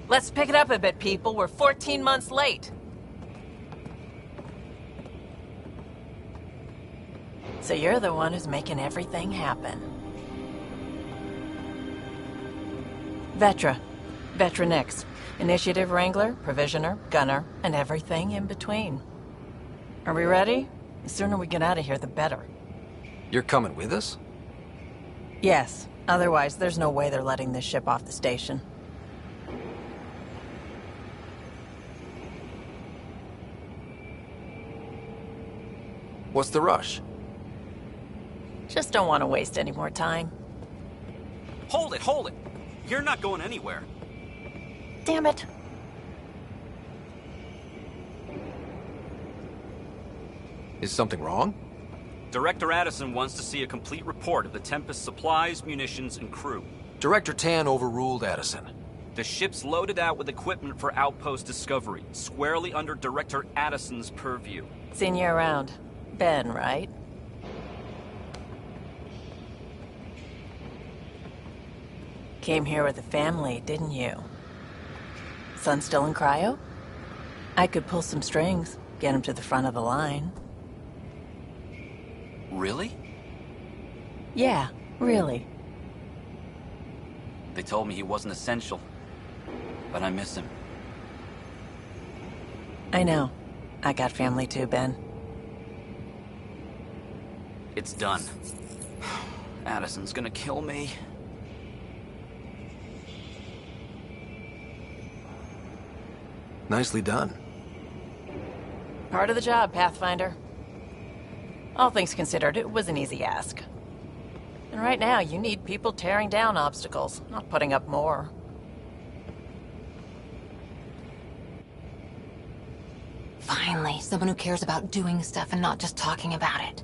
Speaker 16: Let's pick it up a bit, people. We're 14 months late. So you're the one who's making everything happen. Vetra. Vetra Nix. Initiative Wrangler, Provisioner, Gunner, and everything in between. Are we ready? The sooner we get out of here, the better.
Speaker 5: You're coming with us?
Speaker 16: Yes. Otherwise, there's no way they're letting this ship off the station.
Speaker 5: What's the rush?
Speaker 16: Just don't want to waste any more time.
Speaker 17: Hold it, hold it! You're not going anywhere.
Speaker 16: Damn it.
Speaker 5: Is something wrong?
Speaker 17: Director Addison wants to see a complete report of the Tempest's supplies, munitions, and crew.
Speaker 5: Director Tan overruled Addison.
Speaker 17: The ship's loaded out with equipment for outpost discovery, squarely under Director Addison's purview.
Speaker 16: Seen you around. Ben, right? Came here with a family, didn't you? Son still in cryo? I could pull some strings, get him to the front of the line.
Speaker 17: Really?
Speaker 16: Yeah, really.
Speaker 17: They told me he wasn't essential, but I miss him.
Speaker 16: I know. I got family too, Ben.
Speaker 17: It's done. Addison's gonna kill me.
Speaker 5: Nicely done.
Speaker 16: Part of the job, Pathfinder. All things considered, it was an easy ask. And right now, you need people tearing down obstacles, not putting up more.
Speaker 7: Finally, someone who cares about doing stuff and not just talking about it.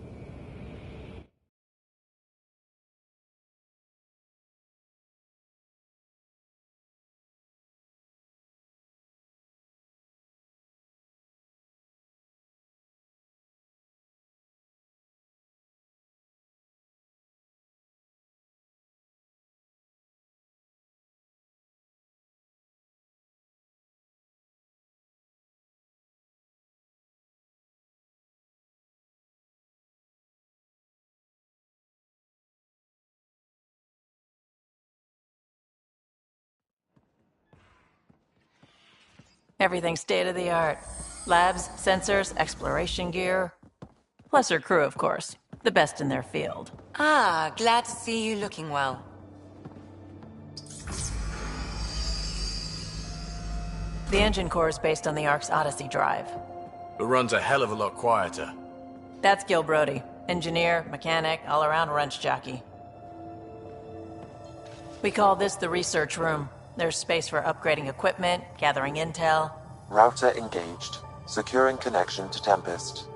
Speaker 16: Everything state-of-the-art. Labs, sensors, exploration gear. Plus her crew, of course. The best in their field.
Speaker 4: Ah, glad to see you looking well.
Speaker 16: The engine core is based on the Ark's Odyssey drive.
Speaker 15: It runs a hell of a lot quieter.
Speaker 16: That's Gil Brody. Engineer, mechanic, all-around wrench jockey. We call this the research room. There's space for upgrading equipment, gathering intel.
Speaker 13: Router engaged. Securing connection to Tempest.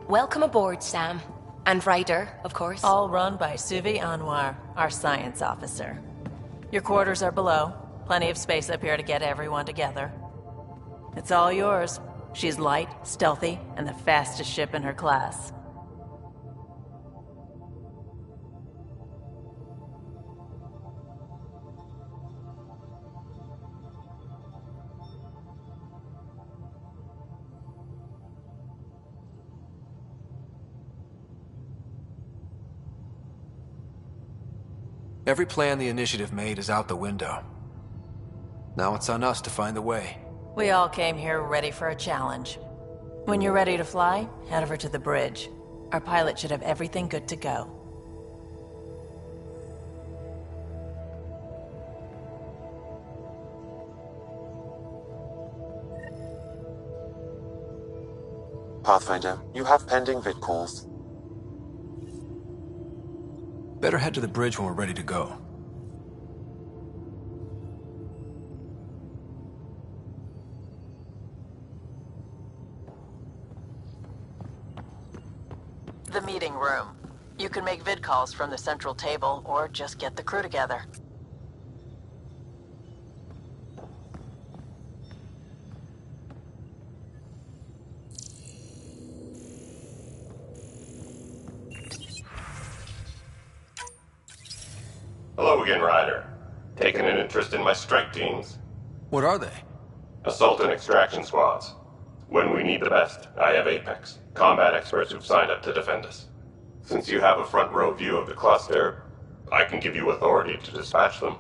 Speaker 4: Welcome aboard, Sam. And Ryder, of course.
Speaker 16: All run by Suvi Anwar, our science officer. Your quarters are below. Plenty of space up here to get everyone together. It's all yours. She's light, stealthy, and the fastest ship in her class.
Speaker 5: Every plan the Initiative made is out the window. Now it's on us to find the way.
Speaker 16: We all came here ready for a challenge. When you're ready to fly, head over to the bridge. Our pilot should have everything good to go.
Speaker 13: Pathfinder, you have pending vid calls.
Speaker 5: Better head to the bridge when we're ready to go.
Speaker 16: The meeting room. You can make vid calls from the central table, or just get the crew together.
Speaker 18: Hello again, Ryder. Taking an interest in my strike teams?
Speaker 5: What are they?
Speaker 18: Assault and extraction squads. When we need the best, I have Apex, combat experts who've signed up to defend us. Since you have a front row view of the cluster, I can give you authority to dispatch them.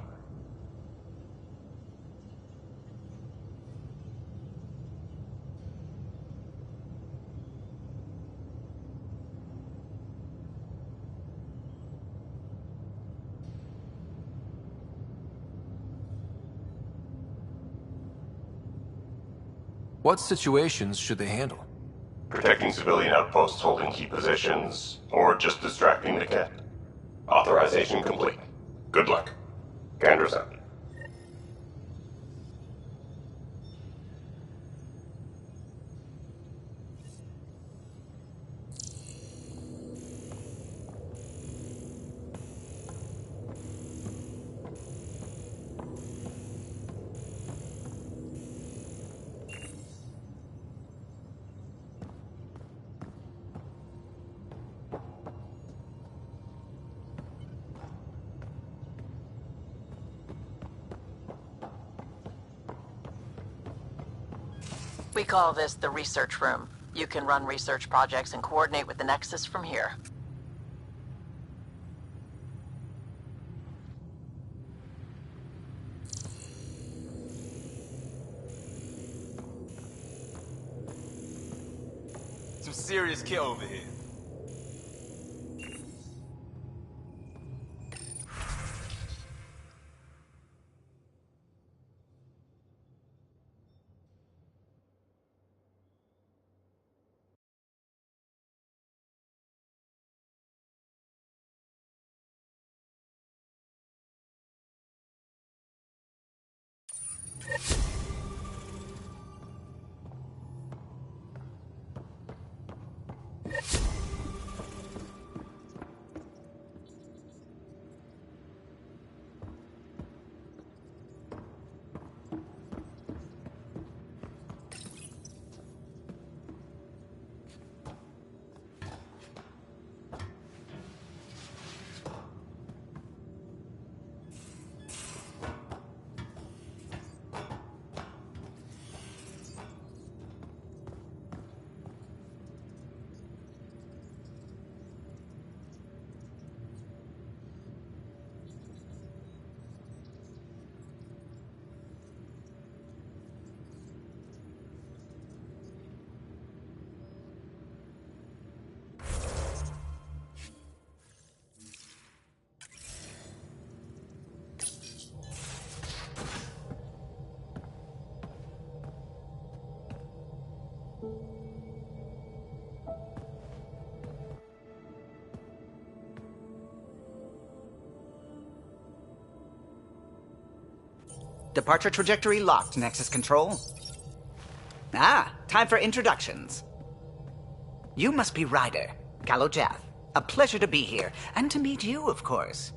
Speaker 5: What situations should they handle?
Speaker 18: Protecting civilian outposts holding key positions, or just distracting the Ket. Authorization complete. Good luck. Anderson.
Speaker 16: We call this the research room. You can run research projects and coordinate with the Nexus from here.
Speaker 12: Some serious kill over here.
Speaker 19: Departure trajectory locked, Nexus Control. Ah, time for introductions. You must be Ryder, Kalojath. A pleasure to be here, and to meet you, of course.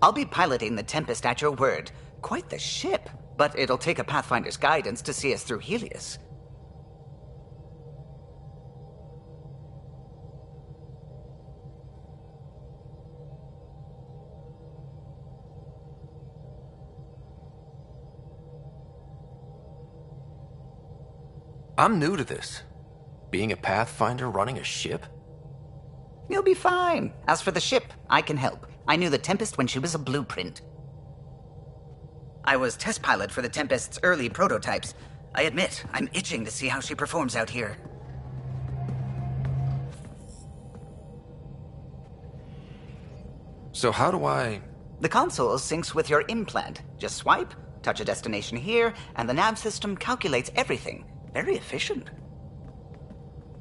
Speaker 19: I'll be piloting the Tempest at your word. Quite the ship, but it'll take a Pathfinder's guidance to see us through Helios.
Speaker 5: I'm new to this. Being a Pathfinder running a ship?
Speaker 19: You'll be fine. As for the ship, I can help. I knew the Tempest when she was a blueprint. I was test pilot for the Tempest's early prototypes. I admit, I'm itching to see how she performs out here.
Speaker 5: So how do I...
Speaker 19: The console syncs with your implant. Just swipe, touch a destination here, and the nav system calculates everything. Very efficient.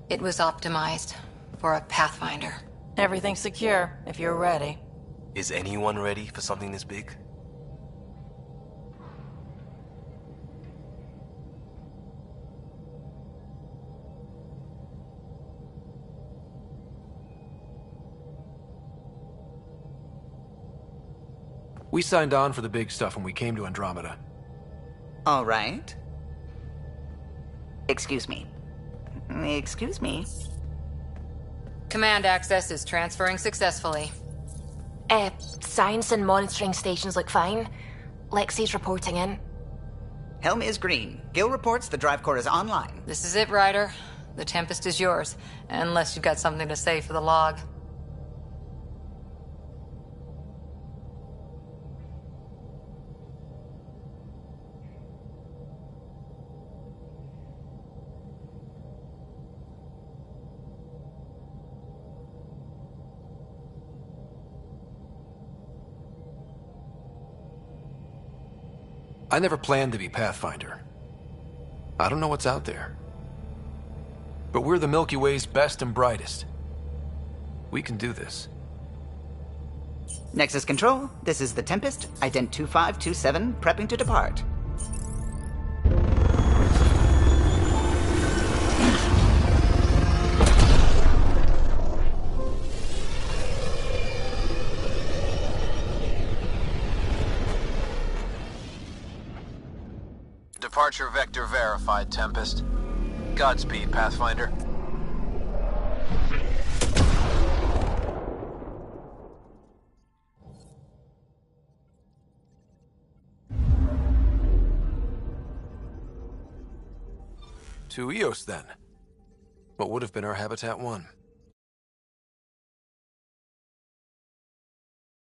Speaker 7: It was optimized for a Pathfinder.
Speaker 16: Everything's secure, if you're ready.
Speaker 20: Is anyone ready for something this big?
Speaker 5: We signed on for the big stuff when we came to Andromeda.
Speaker 19: All right. Excuse me. Excuse me.
Speaker 7: Command access is transferring successfully.
Speaker 21: Science and monitoring stations look fine. Lexi's reporting in.
Speaker 19: Helm is green. Gil reports the drive core is online.
Speaker 7: This is it, Ryder. The Tempest is yours, unless you've got something to say for the log.
Speaker 5: I never planned to be Pathfinder. I don't know what's out there. But we're the Milky Way's best and brightest. We can do this.
Speaker 19: Nexus Control, this is the Tempest, ident 2527, prepping to depart.
Speaker 8: Departure vector verified, Tempest. Godspeed, Pathfinder.
Speaker 5: To Eos, then. What would have been our Habitat 1?